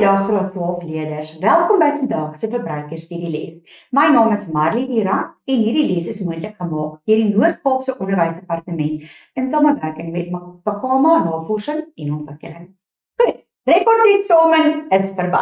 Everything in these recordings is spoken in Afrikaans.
Goeiedag graad 12 leerders, welkom by vandag se verbruikersstudieles. My naam is Marlie Dierand en hierdie les is moontlik gemaak deur die Noord-Kaapse Onderwysdepartement in samewerking met Pakama Navorsing en Ontwikkeling. Goed, rekordeksamen is verby.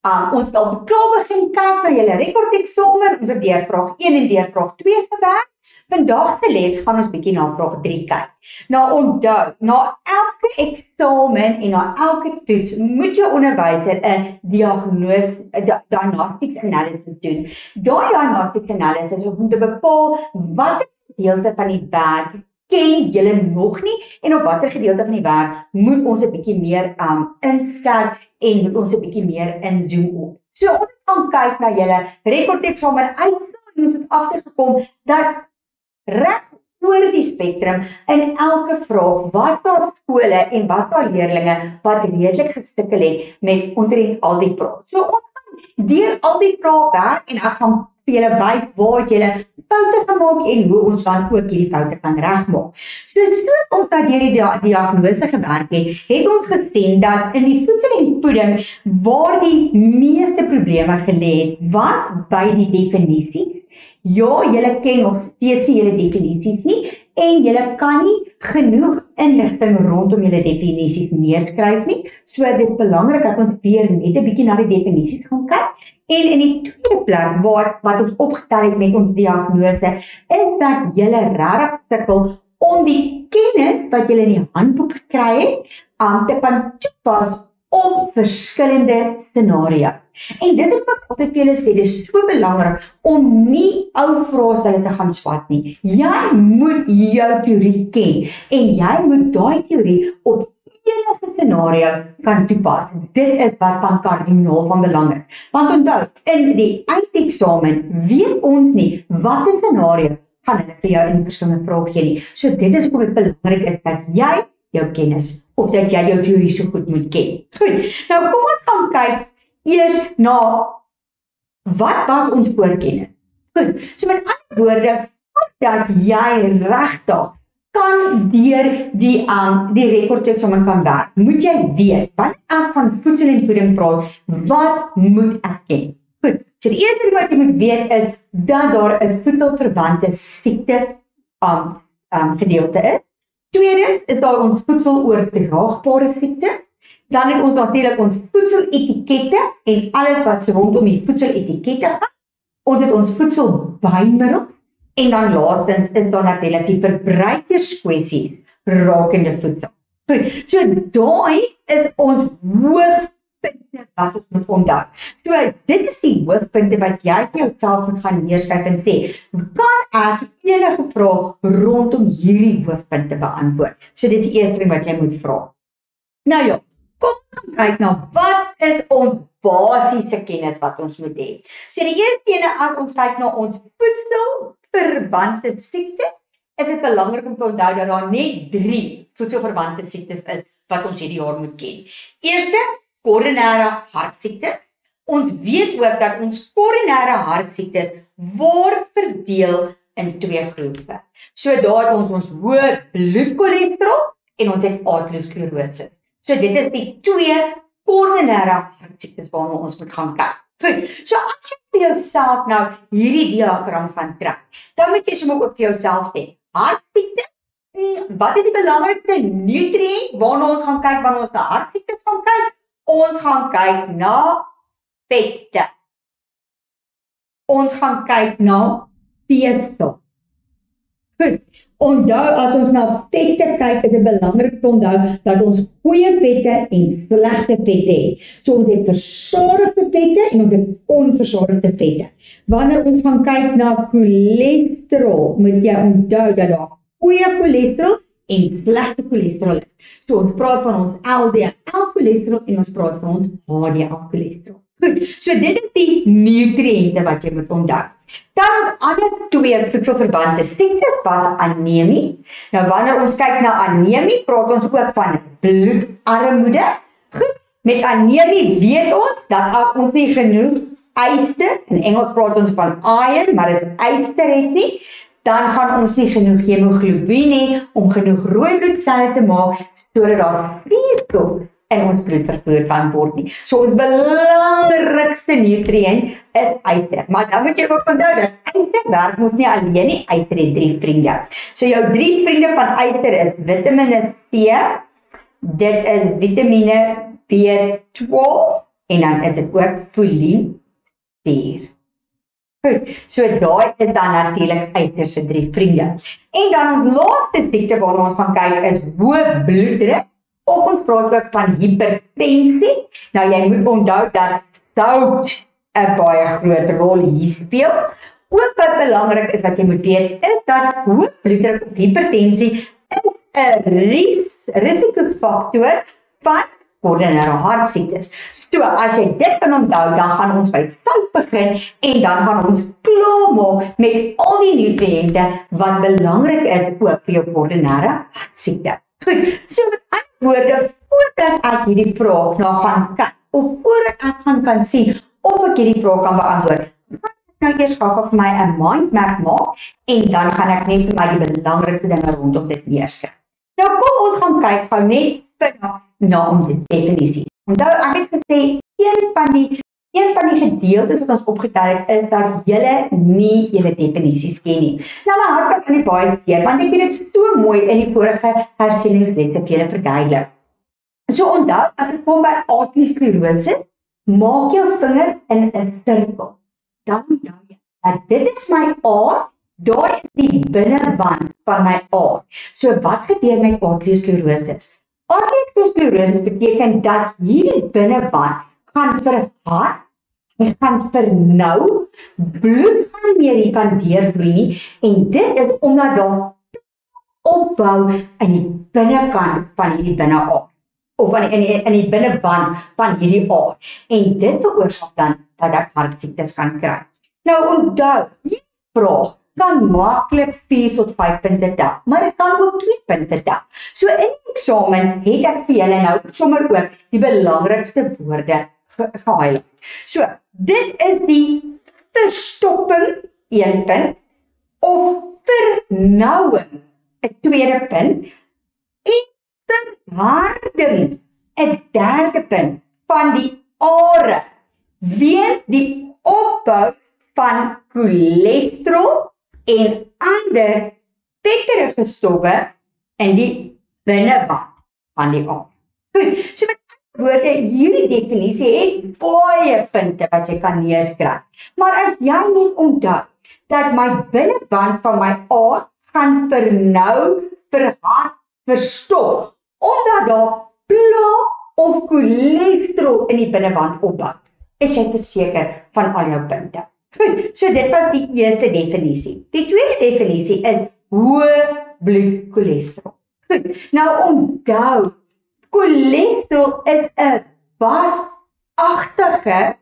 Ons het al klaar begin kyk na julle rekordeksamen, ons het deur vraag 1 en deur vraag 2 gewerk. Vandag se les gaan ons bietjie na vraag 3 kyk. Nou onthou, na elke eksamen en na elke toets moet jou onderwyser 'n diagnostics analysis doen. Daai diagnostics analysis is om te bepaal watter gedeelte van die werk ken julle nog nie en op watter gedeelte van die werk moet ons 'n bietjie meer inskerp en moet ons 'n bietjie meer inzoom op. So ons gaan kyk na julle rekordeksamen uitslae en ons het agtergekom dat reg oor die spektrum in elke vraag was daar skole en was daar leerlinge wat redelik gesukkel het met omtrent al die vrae. So ons gaan deur al die vrae werk en ek gaan vir julle wys waar julle foute gemaak en hoe ons dan ook hierdie foute kan regmaak. Soos ons nou deur die diagnose gewerk het ons gesien dat in die voedsel en voeding waar die meeste probleme gelê het, was by die definisies. Ja, julle ken nog steeds nie julle definisies nie en julle kan nie genoeg inligting rondom julle definisies neerskryf nie. So dit is belangrik dat ons weer net 'n bietjie na die definisies gaan kyk. En in die tweede plek wat ons opgetel het met ons diagnose, is dat julle regtig sukkel om die kennis wat julle in die handboek gekry het, te kan toepas op verskillende scenario's. En dit is wat altyd vir julle sê, dit is so belangrik om nie ou vraestelle te gaan swat nie. Jy moet jou teorie ken en jy moet daai teorie op enige scenario kan toepas. Dit is wat van kardinaal van belang is. Want onthou, in die eindeksamen weet ons nie watter scenario gaan hulle vir jou in verskillende vrae gee nie. So dit is hoe belangrik is dat jy jou kennis of dat jy jou teorie so goed moet ken. Goed, nou kom ons gaan kyk eers na wat was ons voorkennis. Goed, so met ander woorde, dat jy regtig kan deur die rekordeksamen kan werk, moet jy weet, wat ek van voedsel en voeding praat, wat moet ek ken? Goed, so die eerste wat jy moet weet is, dat daar 'n voedselverwante siekte gedeelte is. Tweedens is daar ons voedseloordraagbare siekte. Dan het ons natuurlik ons voedseletikette en alles wat rondom die voedseletikette gaan. Ons het ons voedselbymiddel en dan laastens is daar natuurlik die verbruikerskwessies rakende voedsel. Goed, so daai is ons hoofpunte wat ons moet onthou. So dit is die hoofpunte wat jy vir jouself moet gaan neerskryf en sê, kan ek enige vraag rondom hierdie hoofpunte beantwoord? So dit is die eerste ding wat jy moet vra. Nou ja, kom ons kyk na wat is ons basiese kennis wat ons moet hê. So die eerste ene as ons kyk na ons voedselverwante siektes, is dit belangrik om te onthou dat daar net 3 voedselverwante siektes is wat ons hierdie jaar moet ken. Eerste, koronêre hartsiektes. Ons weet ook dat ons koronêre hartsiektes word verdeel in 2 groepe. So daar het ons hoë bloedcholesterol en ons het aterosklerose. So dit is die 2 koronêre hartsiektes waarna ons moet gaan kyk. Goed, so as jy vir jouself nou hierdie diagram gaan trek, dan moet jy sommer ook vir jouself sê, hartsiekte, wat is die belangrikste nutriënt waarna ons gaan kyk wanneer ons na hartsiektes gaan kyk? Ons gaan kyk na vette. Ons gaan kyk na vesel. Goed, onthou as ons na vette kyk, is dit belangrik te onthou dat ons goeie vette en slegte vette het. So ons het versadigde vette en ons het onversadigde vette. Wanneer ons gaan kyk na cholesterol, moet jy onthou dat daar goeie cholesterol en slegte cholesterol is. So ons praat van ons LDL cholesterol en ons praat van ons HDL cholesterol. Goed, so dit is die nutriënte wat jy moet onthou. Dan ons ander 2 voedselverwante siektes was anemie. Nou wanneer ons kyk na anemie, praat ons ook van bloedarmoede. Goed, met anemie weet ons dat as ons nie genoeg yster, in Engels praat ons van iron, maar dit yster het nie, dan gaan ons nie genoeg hemoglobien hê om genoeg rooi bloedselle te maak sodat daar suurstof in ons bloed vervoer kan word nie. So ons belangrikste nutriënt is yster. Maar dan moet jy ook onthou dat yster werk mos nie alleen nie, yster het 3 vriende. So jou 3 vriende van yster is vitamine C, dit is vitamine B12 en dan is dit ook folinsuur. Goed, so daai is dan natuurlik yster se 3 vriende. En dan ons laaste siekte waarna ons gaan kyk is hoë bloeddruk. Of ons praat ook van hipertensie. Nou jy moet onthou dat sout 'n baie groot rol hier speel. Ook wat belangrik is wat jy moet weet, is dat hoë bloeddruk of hipertensie is 'n risikofaktor van koronare hartsiektes. So as jy dit kan onthou, dan gaan ons by sout begin en dan gaan ons klaarmaak met al die nutriënte wat belangrik is ook vir jou koronare hartsiekte. Goed, so met ander woorde, voordat ek hierdie vraag nou gaan kyk, of voordat ek kan sien of ek hierdie vraag kan beantwoord, gaan ek nou eers gou vir my 'n mindmap maak en dan gaan ek net vir my die belangrikste dinge rondom dit neerskryf. Nou kom ons gaan kyk gou net vinnig na die definisie. Onthou, ek het gesê een van die gedeeltes wat ons opgetel het is dat julle nie julle definisies ken nie. Nou my hart is aan die baie seer, want ek het dit so mooi in die vorige hersieningslesse vir julle verduidelik. So onthou, as dit kom by aterosklerose, maak jou vinger in 'n sirkel. Dan onthou jy dat dit is my aar, daar is die binnewand van my aar. So wat gebeur met aterosklerose? Aterosklerose beteken dat hierdie binnewand gaan verhard, hy gaan vernou, bloed gaan nie meer hier kan deurvloei nie, en dit is omdat daar opbou in die binnekant van hierdie binneaar, of in die binnewand van hierdie aar, en dit veroorsaak dan dat ek hartsiektes kan kry. Nou onthou, die vraag kan maklik 4 tot 5 punte tel, maar dit kan ook 2 punte tel. So in die eksamen het ek vir julle nou sommer ook die belangrikste woorde gehighlight. So, dit is die verstopping, 1 punt, of vernouing, 'n tweede punt, en verharding, 'n derde punt, van die are, weens die opbou van cholesterol en ander vetterige stowwe in die binnewand van die aar. Goed, so met woorde, hierdie definisie het baie punte wat jy kan neerskryf. Maar as jy net onthou dat my binnewand van my aar gaan vernou, verhard, verstop, omdat daar plaak of cholesterol in die binnewand opbou, is jy verseker van al jou punte. Goed, so dit was die eerste definisie. Die tweede definisie is hoë bloedcholesterol. Goed, nou onthou, cholesterol is 'n wasagtige,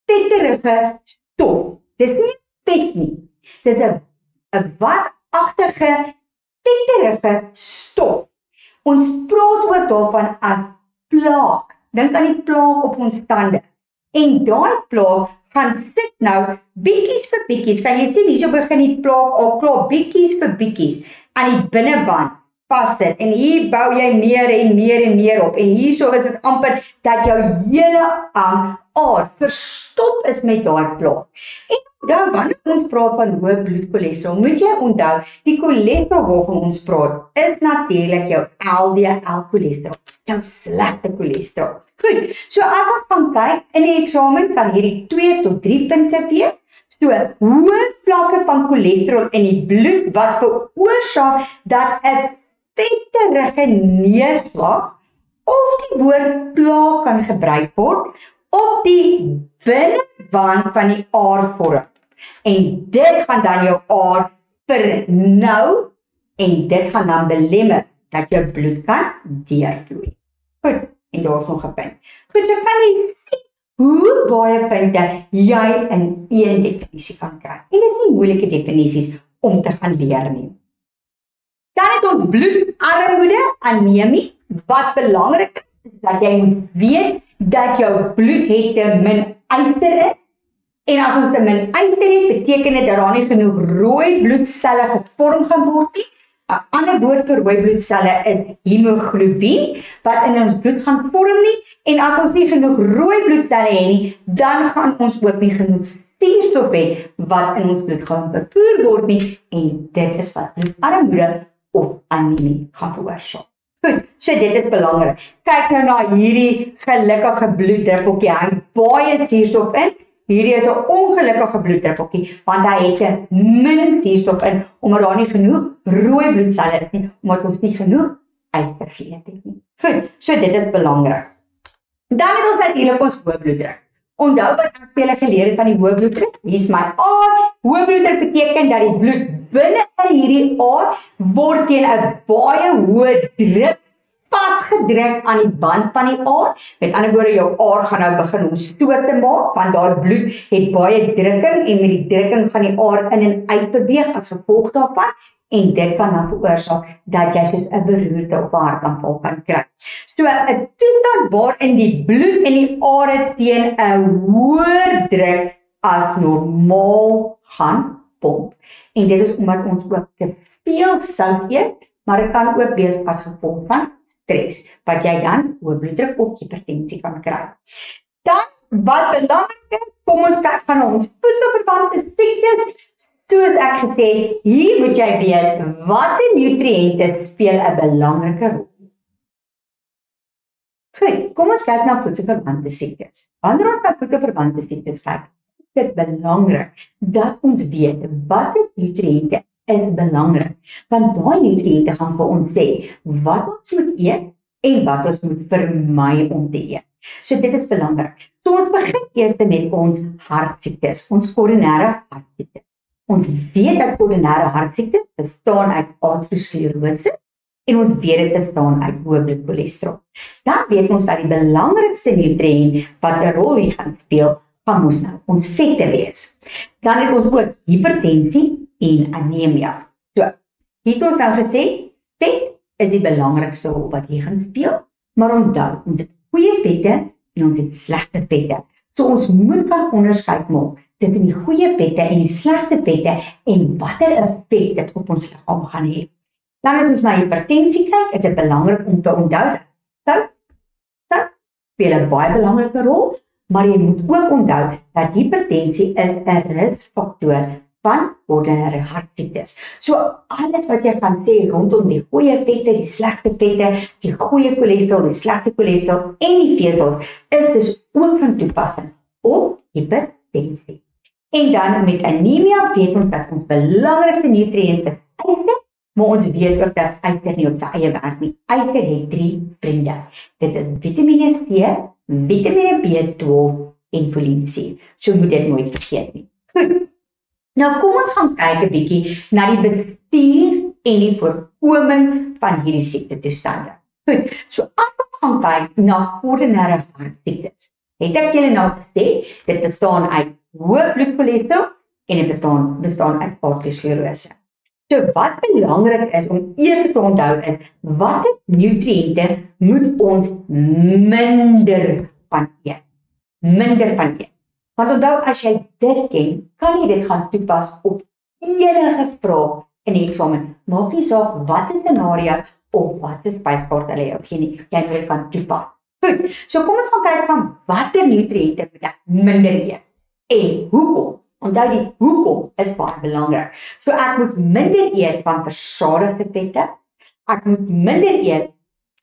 vetterige stof. Dis nie vet nie. Dis 'n wasagtige, vetterige stof. Ons praat ook daarvan as plaak. Dink aan die plaak op ons tande. En daai plaak gaan sit nou bietjies vir bietjies. Kan jy sien hierso begin die plaak al klaar bietjies vir bietjies aan die binnewand vassit. En hier bou jy meer en meer en meer op. En hierso is dit amper dat jou hele aar verstop is met daai plaak. En dan wanneer ons praat van hoë bloedcholesterol, moet jy onthou, die cholesterol waarvan ons praat, is natuurlik jou LDL cholesterol, jou slegte cholesterol. Goed, so as ons gaan kyk, in die eksamen kan hierdie 2 tot 3 punte wees. So, hoë vlakke van cholesterol in die bloed wat veroorsaak dat 'n vetterige neerslag of die woord plaak kan gebruik word op die binnewand van die aarvorm. En dit gaan dan jou aar vernou en dit gaan dan belemmer dat jou bloed kan deurvloei. Goed, en daar is nog 'n punt. Goed, so kan jy sien hoe baie punte jy in een definisie kan kry. En dit is nie moeilike definisies om te gaan leer nie. Dan het ons bloedarmoede, anemie, wat belangrik is dat jy moet weet dat jou bloed het te min yster in. En as ons te min yster het, beteken dit dat daar nie genoeg rooi bloedselle gevorm gaan word nie. 'n ander woord vir rooi bloedselle is hemoglobien, wat in ons bloed gaan vorm nie, en as ons nie genoeg rooi bloedselle het nie, dan gaan ons ook nie genoeg suurstof hê wat in ons bloed gaan vervoer word nie, en dit is wat bloedarmoede of anemie gaan veroorsaak. Goed, so dit is belangrik. Kyk nou na hierdie gelukkige bloeddruppeltjie, hy het baie suurstof in. Hierdie is 'n ongelukkige bloeddruppeltjie, want hy het min suurstof in, omdat daar nie genoeg rooi bloedselle is nie, omdat ons nie genoeg yster geëet het nie. Goed, so dit is belangrik. Dan het ons natuurlik ons hoë bloeddruk. Onthou wat ek julle geleer het van die hoë bloeddruk? Hier is my aar. Hoë bloeddruk beteken dat die bloed binne in hierdie aar word teen 'n baie hoë druk vasgedruk aan die band van die aar. Met ander woorde, jou aar gaan nou begin om stoot te maak, want daar bloed het baie drukking, en met die drukking gaan die aar in en uit beweeg as gevolg daarvan, en dit kan dan veroorsaak dat jy soos 'n beroerte of 'n hartaanval kan kry. So 'n toestand waarin die bloed in die are teen 'n hoër druk as normaal gaan pomp. En dit is omdat ons ook te veel sout eet, maar dit kan ook wees as gevolg van stres, wat jy dan hoë bloeddruk of hipertensie kan kry. Dan, wat belangrik is, kom ons kyk van ons voedselverwante siektes. Soos ek gesê het, hier moet jy weet, watter nutriënte speel 'n belangrike rol. Goed, kom ons kyk na voedselverwante siektes. Wanneer ons na voedselverwante siektes kyk, is dit belangrik dat ons weet watter nutriënte is belangrik, want daai nutriënte gaan vir ons sê wat ons moet eet en wat ons moet vermy om te eet. So dit is belangrik. So ons begin eers met ons hartsiektes, ons koronêre hartsiektes. Ons weet dat koronêre hartsiektes bestaan uit aterosklerose en ons weet dit bestaan uit hoë bloedcholesterol. Dan weet ons dat die belangrikste nutriënt wat 'n rol hier gaan speel, gaan ons vette wees. Dan het ons ook hipertensie en anemia. So, hier het ons nou gesê, vet is die belangrikste rol wat hier gaan speel, maar onthou, ons het goeie vette en ons het slegte vette. So ons moet kan onderskeid maak tussen die goeie vette en die slegte vette en watter effek dit op ons liggaam gaan hê. Dan as ons na hipertensie kyk, is dit belangrik om te onthou dat sout speel 'n baie belangrike rol, maar jy moet ook onthou dat hipertensie is 'n risfaktor van koronêre hartsiektes. So alles wat jy kan sê rondom die goeie vette, die slegte vette, die goeie cholesterol, die slegte cholesterol en die vesels, is dus ook van toepassing op hipertensie. En dan met anemia weet ons dat ons belangrikste nutriënt is yster, maar ons weet ook dat yster nie op sy eie werk nie. Yster het 3 vriende. Dit is vitamine C, vitamine B12 en folien C. So moet dit nooit vergeet nie. Goed. Nou kom ons gaan kyk 'n bietjie na die bestuur en die voorkoming van hierdie siekte-toestande. Goed, so as ons gaan kyk na koronêre hartsiektes, het ek julle nou gesê, dit bestaan uit hoë bloedcholesterol en dit bestaan uit aterosklerose. So wat belangrik is om eers te onthou is, watter nutriënte moet ons minder van eet? Minder van eet. Want onthou, as jy dit ken, kan jy dit gaan toepas op enige vraag in die eksamen. Maak nie saak wat 'n scenario of wat 'n spyskaart hulle jou gee nie, jy moet dit kan toepas. Goed, so kom ons gaan kyk van watter nutriënte moet ek minder eet en hoekom. Onthou die hoekom is baie belangrik. So ek moet minder eet van versadigde vette, ek moet minder eet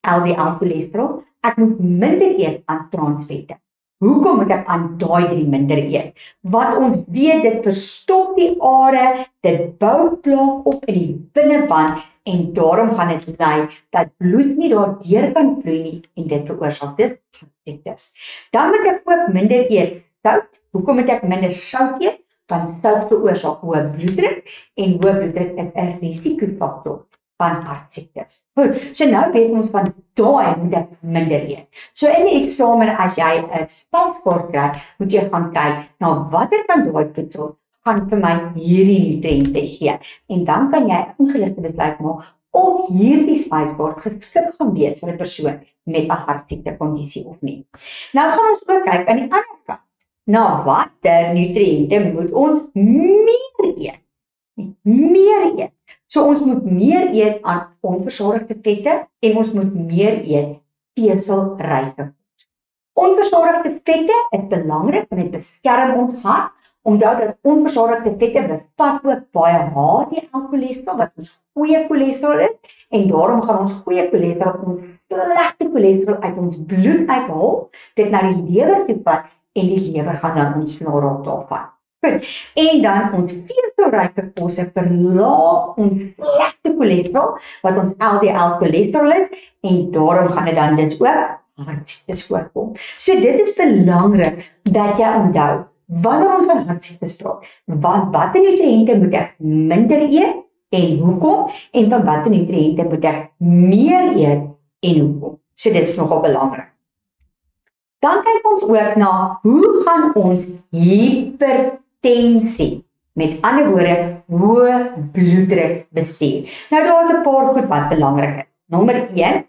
LDL cholesterol, ek moet minder eet aan transvette. Hoekom moet ek aan daai 3 minder eet? Want ons weet dit verstop die are, dit bou plaak op in die binnewand en daarom gaan dit lei dat bloed nie daardeur kan vloei nie en dit veroorsaak dit hartsiektes. Dan moet ek ook minder eet sout. Hoekom moet ek minder sout eet? Want sout veroorsaak hoë bloeddruk en hoë bloeddruk is 'n risikofaktor van hartsiektes. Goed, so nou weet ons van daai moet ek minder eet. So in die eksamen as jy 'n spyskaart kry, moet jy gaan kyk na watter van daai voedsel gaan vir my hierdie nutriënte gee. En dan kan jy 'n ingeligte besluit maak of hierdie spyskaart geskik gaan wees vir 'n persoon met 'n hartsiekte kondisie of nie. Nou gaan ons ook kyk aan die ander kant. Na watter nutriënte moet ons meer eet? meer eet. So ons moet meer eet aan onversorgde vette en ons moet meer eet veselryke. Onversorgde vette is belangrik want dit beskerm ons hart. Onthou dat onversorgde vette bevat ook baie HDL-cholesterol wat ons goeie cholesterol is en daarom gaan ons goeie cholesterol ons slegte cholesterol uit ons bloed uithaal, dit na die lewer toe vat en die lewer gaan dan ons snarel daarvan. Goed. En dan ons veselryke kosse verlaag ons slegte cholesterol wat ons LDL-cholesterol is en daarom gaan dit dan dus ook hartsiektes voorkom. So dit is belangrik dat jy onthou wanneer ons van hartsiektes praat, watter nutriënte moet ek minder eet en hoekom, en van watter nutriënte moet ek meer eet en hoekom. So dit is nogal belangrik. Dan kyk ons ook na hoe gaan ons hipertensie, met ander woorde, hoë bloeddruk bestuur. Nou daar is 'n paar goed wat belangrik is. Nommer 1,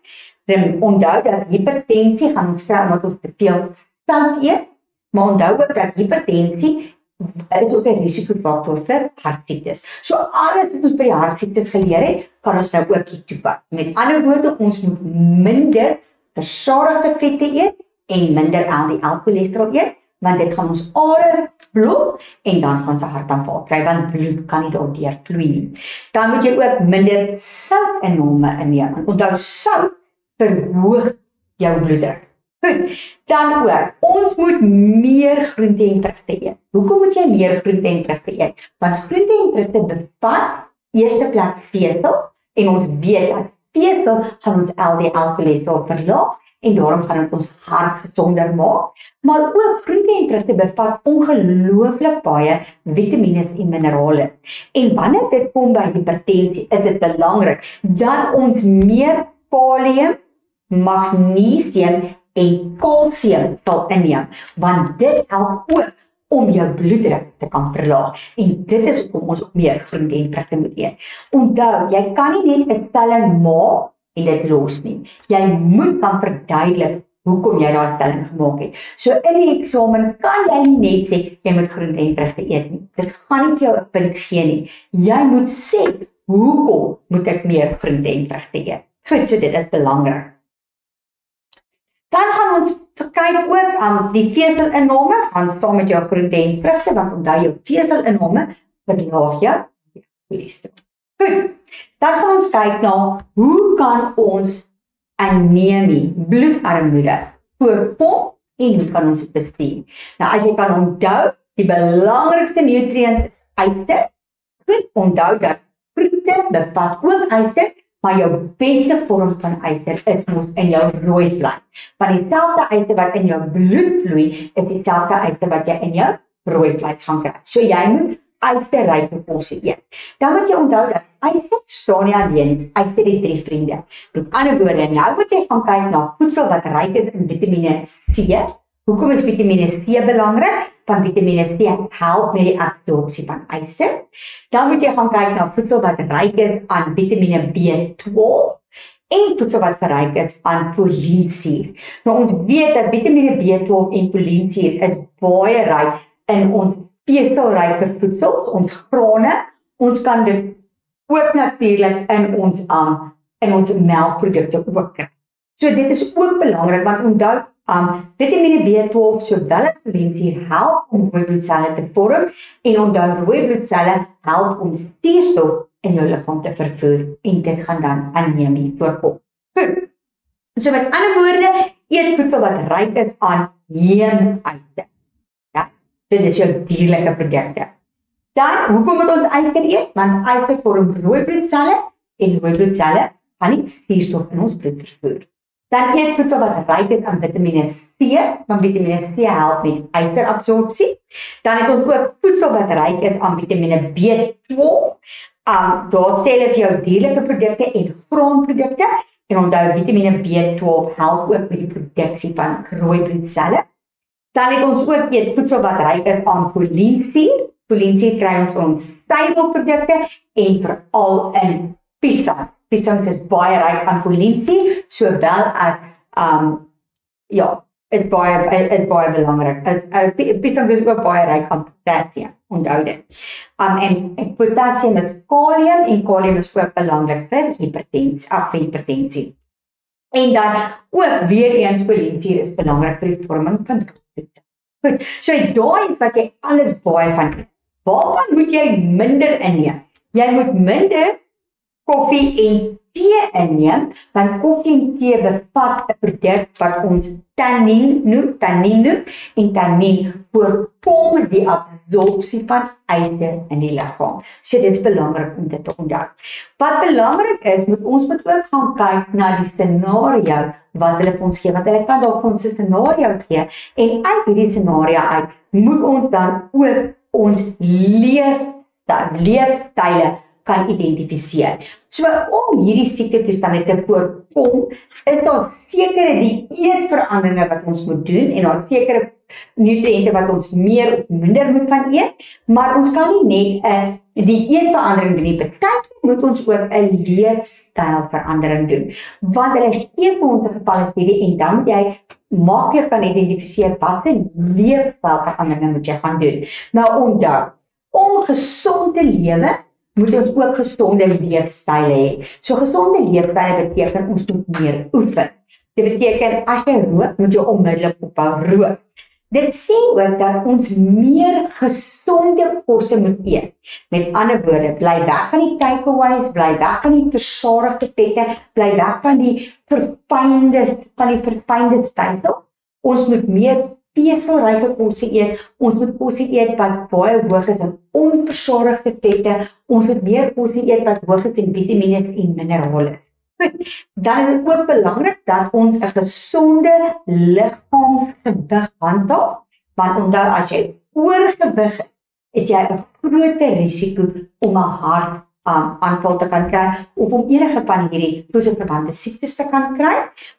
onthou dat hipertensie gaan ontstaan omdat ons te veel sout eet. Maar onthou ook dat hipertensie is ook 'n risikofaktor vir hartsiektes. So alles wat ons by die hartsiektes geleer het, kan ons nou ook hier toepas. Met ander woorde, ons moet minder versadigde vette eet en minder LDL-cholesterol eet, want dit gaan ons are blok en dan gaan ons 'n hartaanval kry, want bloed kan nie daardeur vloei nie. Dan moet jy ook minder soutinname inneem. En onthou, sout verhoog jou bloeddruk. Goed, dan ook, ons moet meer groente en vrugte eet. Hoekom moet jy meer groente en vrugte eet? Want groente en vrugte bevat eerste plek vesel en ons weet dat vesel gaan ons LDL-cholesterol verlaag en daarom gaan dit ons hart gesonder maak. Maar ook groente en vrugte bevat ongelooflik baie vitamines en minerale. En wanneer dit kom by hipertensie, is dit belangrik dat ons meer kalium, magnesium en kalsium sal inneem, want dit help ook om jou bloeddruk te kan verlaag. En dit is hoekom ons ook meer groente en vrugte moet eet. Onthou, jy kan nie net 'n stelling maak en dit los nie. Jy moet kan verduidelik hoekom jy daai stelling gemaak het. So in die eksamen kan jy nie net sê jy moet groente en vrugte eet nie. Dit gaan nie vir jou 'n punt gee nie. Jy moet sê hoekom moet ek meer groente en vrugte eet. Goed, so dit is belangrik. Dan gaan ons kyk ook aan die veselinname, gaan staan met jou groente en vrugte, want onthou jou veselinname verlaag jou cholesterol. Goed, dan gaan ons kyk na hoe kan ons anemie, bloedarmoede voorkom en hoe kan ons dit bestuur. Nou as jy kan onthou, die belangrikste nutriënt is yster. Goed, onthou dat groente bevat ook yster, maar jou beste vorm van yster is mos in jou rooi vleis. Want dieselfde yster wat in jou bloed vloei, is dieselfde yster wat jy in jou rooi vleis gaan kry. So jy moet ysterryke kosse eet. Dan moet jy onthou dat yster staan nie alleen, yster het 3 vriende. Met ander woorde, nou moet jy gaan kyk na voedsel wat ryk is in vitamine C. Hoekom is vitamine C belangrik? Want vitamine C help met die absorpsie van yster. Dan moet jy gaan kyk na voedsel wat ryk is aan vitamine B12 en voedsel wat ryk is aan foliensuur. Nou ons weet dat vitamine B12 en foliensuur is baie ryk in ons veselryke voedsels, ons grane. Ons kan dit ook natuurlik in ons melkprodukte ook kry. So dit is ook belangrik want onthou vitamine B12 sowel as foliensuur help om rooi bloedselle te vorm en onthou rooi bloedselle help om suurstof in jou liggaam te vervoer en dit gaan dan anemie voorkom. Goed. So met ander woorde, eet voedsel wat ryk is aan heemyster. Ja, so dit is jou dierlike produkte. Dan, hoekom moet ons yster eet? Want yster vorm rooi bloedselle en rooi bloedselle gaan nie suurstof in ons bloed vervoer. Dan eet voedsel wat ryk is aan vitamine C, want vitamine C help met ysterabsorpsie. Dan het ons ook voedsel wat ryk is aan vitamine B12. Daar sê hulle vir jou dierlike produkte en graanprodukte. En onthou, vitamine B12 help ook met die produksie van rooi bloedselle. Dan het ons ook voedsel wat ryk is aan foliensuur. Foliensuur kry ons stybelprodukte en veral in piesang. Piesang is baie ryk aan foliensuur, sowel as is baie belangrik. Piesang is ook baie ryk aan potassium, onthou dit. En potassium is kalium en kalium is ook belangrik vir hipertensie. En dan ook weer eens polisie is belangrik vir die vorming van bloedvloed. Goed, so daai wat jy alles baie van eet. Waarvan moet jy minder inneem? Jy moet minder koffie en tee inneem, want koffie en tee bevat 'n produk wat ons tannin noem, en tannin voorkom die absorpsie van yster in die liggaam. So dit is belangrik om dit te onthou. Wat belangrik is, ons moet ook gaan kyk na die scenario wat hulle vir ons gee, want hulle kan dalk vir ons 'n scenario gee, en uit hierdie scenario uit moet ons dan ook ons leefstyle kan identifiseer. So om hierdie siektetoestande te voorkom, is daar sekere dieetveranderinge wat ons moet doen en daar sekere nutriënte wat ons meer of minder moet gaan eet, maar ons kan nie net 'n dieetverandering doen nie. Partykeer moet ons ook 'n leefstylverandering doen, want hulle gee vir ons 'n gevalle studie en dan moet jy maklik kan identifiseer watter leefstylveranderinge moet jy gaan doen. Nou onthou, om gesond te lewe, moet ons ook gesonde leefstyle hê. So gesonde leefstyle beteken ons moet meer oefen. Dit beteken as jy rook, moet jy onmiddellik ophou rook. Dit sê ook dat ons meer gesonde kosse moet eet. Met ander woorde, bly weg van die takeaways, bly weg van die versadigde vette, bly weg van die verfynde stysel. Ons moet meer veselryke kosse eet. Ons moet kosse eet wat baie hoog is in onversadigde vette. Ons moet meer kosse eet wat hoog is in vitamiene en minerale. Dan is dit ook belangrik dat ons 'n gesonde liggaamsgewig handhaaf, want onthou as jy oorgewig het jy 'n groter risiko om 'n hartaanval te kan kry of om enige van hierdie voedselverwante siektes te kan kry.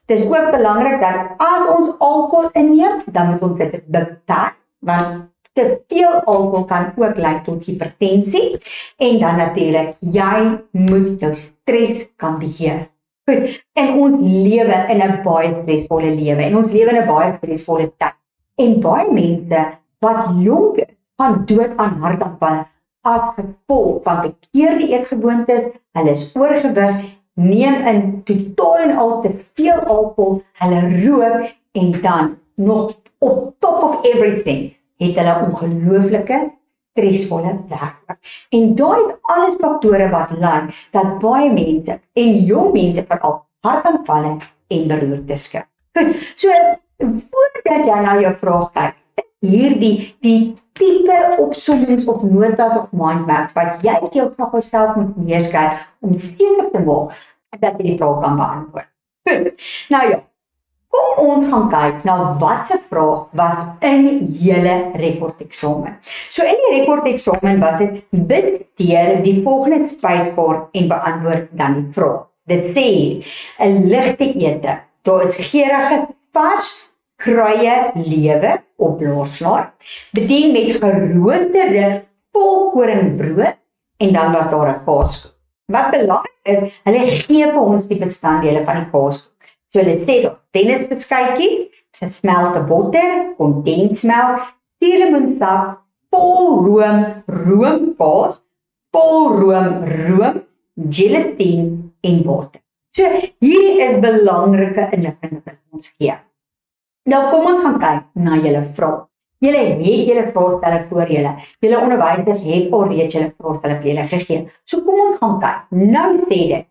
Dit is ook belangrik dat as ons alkohol inneem, dan moet ons dit beperk, want te veel alkohol kan ook lei tot hipertensie en dan natuurlik, jy moet jou stres kan beheer. Goed, en ons lewe in 'n baie stresvolle lewe en ons lewe in 'n baie stresvolle tyd. En baie mense wat jonk is, gaan dood aan hartaanvalle as gevolg van verkeerde eetgewoontes, hulle is oorgewig, neem in totaal en al te veel alkohol, hulle rook en dan nog op top of everything het hulle ongelooflike stresvolle werk. En daai is alles faktore wat lei dat baie mense en jong mense veral hartaanvalle en beroertes kry. Goed, so voordat jy na jou vraag kyk, hierdie die tipe opsommings of notas of mindmaps wat jy jouself moet neerskryf om seker te maak dat jy die vraag kan beantwoord. Goed, nou ja, kom ons gaan kyk na watse vraag was in julle rekordeksamen. So in die rekordeksamen was dit bestudeer die volgende spysbord en beantwoord dan die vraag. Dit sê 'n ligte ete. Daar is geurende vars kruie lewer of blaarsnaar, bedien met geroosterde volkoringbrood en dan was daar 'n kaaskoek. Wat belangrik is, hulle gee vir ons die bestanddele van die kaaskoek. So hulle sê daar tennisbeskuitjies, gesmelte botter, kondensmelk, suurlemoensap, volroom roomkaas, volroom gelatine en water. So hierdie is belangrike inligting wat ons gee. Nou kom ons gaan kyk na julle vrae. Julle het julle vraestelle voor julle. Julle onderwysers het alreeds julle vraestelle vir julle gegee. So kom ons gaan kyk. Nou sê dit,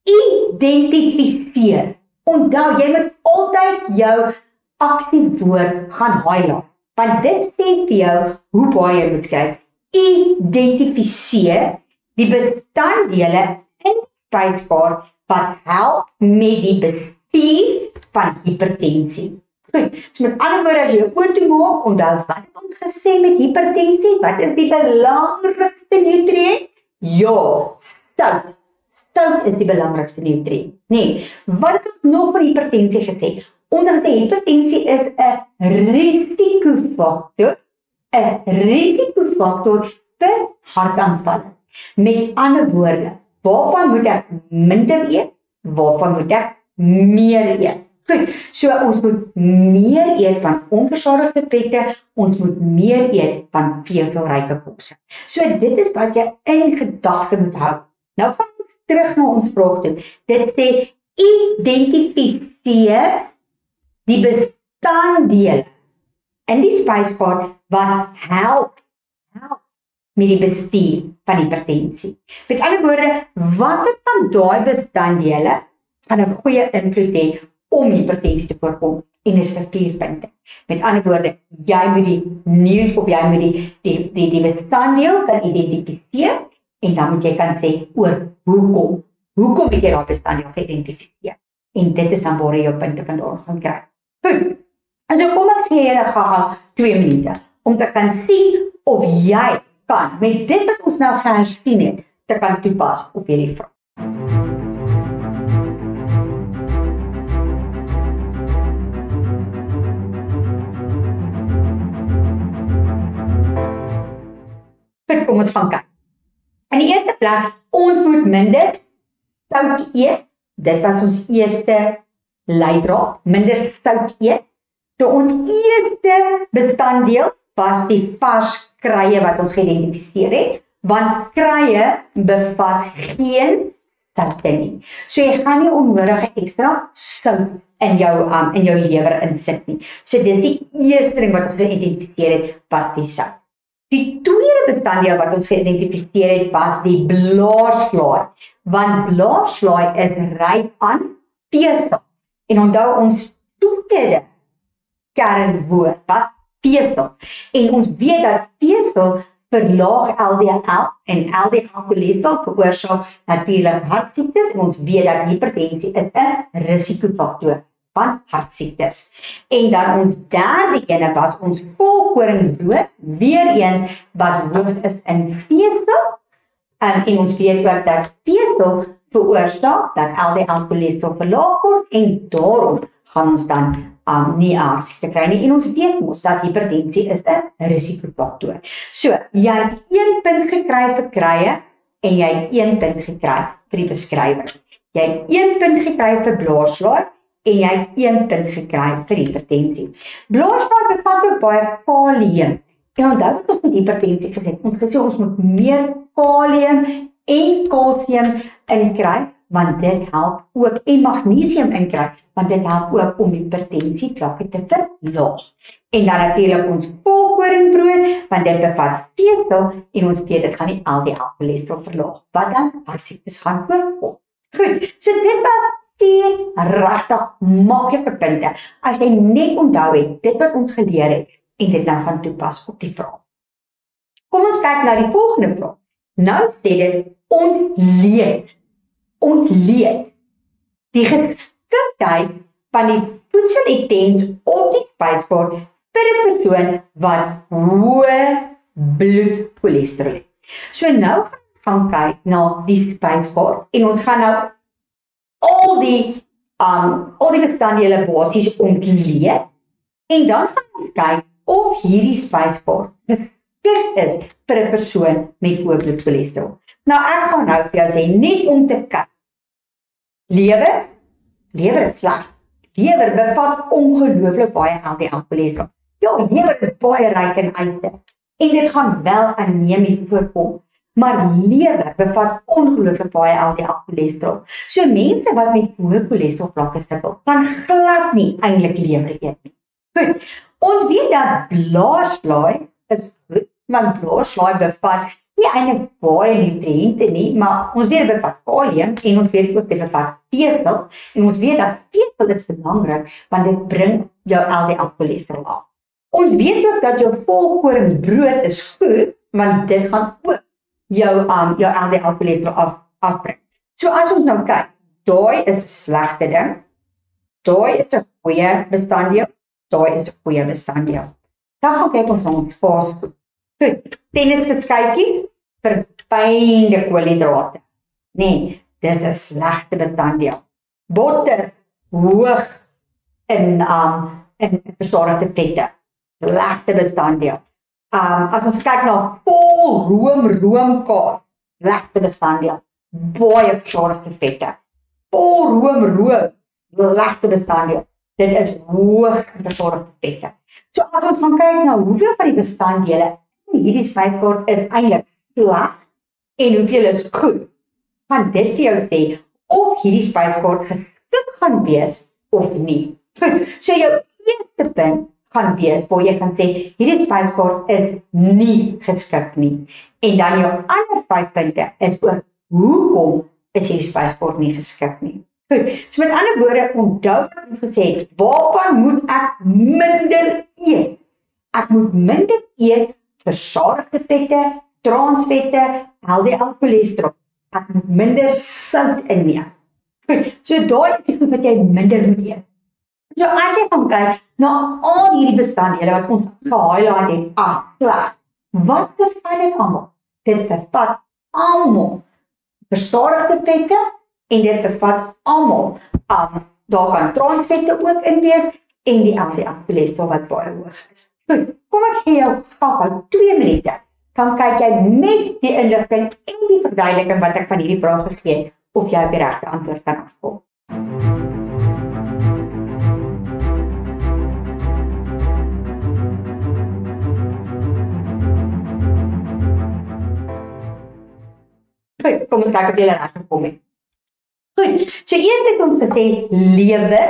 identifiseer. Onthou, jy moet altyd jou aksiewoord gaan highlight. Want dit sê vir jou hoe baie jy moet skryf. Identifiseer die bestanddele in spysbord wat help met die bestuur van hipertensie. Goed, so met ander woorde, as jy 'n foto maak, onthou wat het ons gesê met hipertensie? Wat is die belangrikste nutriënt? Ja, sout. Sout is die belangrikste nutriënt. Nee, wat het ons nog vir hipertensie gesê? Omdat die hipertensie is 'n risikofaktor vir hartaanval. Met ander woorde, waarvan moet ek minder eet? Waarvan moet ek meer eet? Goed, so ons moet meer eet van onversadigde vette, ons moet meer eet van veselryke kosse. So dit is wat jy in gedagte moet hou. Nou gaan ons terug na ons vraag toe. Dit sê, identifiseer die bestanddele in die spyskaart wat help met die bestuur van hipertensie. Met ander woorde, wat het van daai bestanddele gaan 'n goeie invloed hê om hipertensie te voorkom en is vir 4 punte. Met ander woorde, jy moet jy moet die bestanddeel kan identifiseer en dan moet jy kan sê oor hoekom het jy daai bestanddeel geïdentifiseer. En dit is dan waar jy jou punte vandaan gaan kry. Goed. En so kom ek gee julle gaga 2 minute om te kan sien of jy kan met dit wat ons nou gesien het, te kan toepas op hierdie vraag. Goed, kom ons gaan kyk. In die eerste plek, ons moet minder sout eet. Dit was ons eerste leidraad, minder sout eet. So ons eerste bestanddeel was die vars kruie wat ons geïdentifiseer het, want kruie bevat geen soutte nie. So jy gaan nie onnodige ekstra sout in jou lewer insit nie. So dis die eerste ding wat ons geïdentifiseer het, was die sout. Die tweede bestanddeel wat ons geïdentifiseer het, was die blaarslaai, want blaarslaai is ryk aan vesel. En onthou ons tweede kernwoord was vesel. En ons weet dat vesel verlaag LDL en LDL-cholesterol veroorsaak natuurlik hartsiektes en ons weet dat hipertensie is 'n risikofaktor van hartsiektes. En dan ons derde ene was ons volkoringbrood, weer eens wat hoog is in vesel. En ons weet ook dat vesel veroorsaak dat LDL-cholesterol verlaag word en daarom gaan ons dan nie hartsiekte kry nie. En ons weet mos dat hipertensie is 'n risikofaktor. So, jy het 1 punt gekry vir kruie en jy het 1 punt gekry vir die beskrywing. Jy het 1 punt gekry vir blaarslaai en jy het 1 punt gekry vir hipertensie. Blaarslaai bevat ook baie kalium. En onthou wat ons met hipertensie gesê het, ons moet meer kalium en kalsium inkry, want dit help ook, en magnesium inkry, want dit help ook om hipertensie vlakke te verlaag. En dan natuurlik ons volkoringbrood, want dit bevat vesel en ons weet dit gaan nie LDL-cholesterol verlaag, wat dan hartsiektes gaan voorkom. Goed, so dit was 4 regtig maklike punte. As jy net onthou het, dit wat ons geleer het, en dit nou gaan toepas op die vraag. Kom ons kyk na die volgende vraag. Nou sê dit, ontleed die geskiktheid van die voedselitems op die spyskaart vir 'n persoon wat hoë bloedcholesterol het. So nou gaan kyk na die spyskaart en ons gaan nou al die bestanddele basies ontleed en dan gaan ons kyk of hierdie spyskaart geskik is vir 'n persoon met hoë bloedcholesterol. Nou ek gaan nou vir jou sê, net om te kyk. Lewer is sleg. Lewer bevat ongelooflik baie LDL-cholesterol. Ja, lewer is baie ryk in yster. En dit gaan wel anemie voorkom. Maar lewer bevat ongelooflik baie LDL-cholesterol. So mense wat met hoë cholesterol vlakke sukkel, kan glad nie eintlik lewer eet nie. Goed, ons weet dat blaarslaai is goed, want blaarslaai bevat nie eintlik baie nutriënte nie, maar ons weet dit bevat kalium en ons weet ook dit bevat vesel en ons weet dat vesel is belangrik want dit bring jou LDL-cholesterol af. Ons weet ook dat jou volkoringbrood is goed want dit gaan ook jou LDL-cholesterol afbring. So as ons nou kyk, daai is 'n slegte ding. Daai is 'n goeie bestanddeel. Daai is 'n goeie bestanddeel. Dan gaan kyk ons na ons spaarstof. Goed, tennisgeskytjies vir fynde koolhidrate. Nee, dis 'n slegte bestanddeel. Botter, hoog in versadigde vette. Slegte bestanddeel. As ons kyk na vol roomkaas, slegte bestanddeel. Baie versadigde vette. Vol room, slegte bestanddeel. dit is hoog in versorgde vette. So as ons gaan kyk na hoeveel van die bestanddele in hierdie spyskaart is eintlik sleg en hoeveel is goed, gaan dit vir jou sê of hierdie spyskaart geskik gaan wees of nie. Goed, so jou eerste punt gaan wees waar jy gaan sê hierdie spyskaart is nie geskik nie. En dan jou ander 5 punte is oor hoekom is hierdie spyskaart nie geskik nie. Goed, so met ander woorde, onthou wat ons gesê het, waarvan moet ek minder eet? Ek moet minder eet versadigde vette, transvette, LDL-cholesterol. Ek moet minder sout inneem. Goed, so daai is die goed wat jy minder moet eet. So as jy gaan kyk na al hierdie bestanddele wat ons gehighlight het as sleg, wat bevat dit almal? Dit bevat almal versadigde vette en dit bevat almal daar kan transvette ook in wees en die LDL-cholesterol wat baie hoog is. Goed, kom ek gee jou gou 2 minute. Dan kyk jy met die inligting en die verduideliking wat ek van hierdie vraag gegee het, of jy op die regte antwoord kan afkom. Goed, kom ons kyk of jy reg gekom het. Goed, so eers het ons gesê lewer.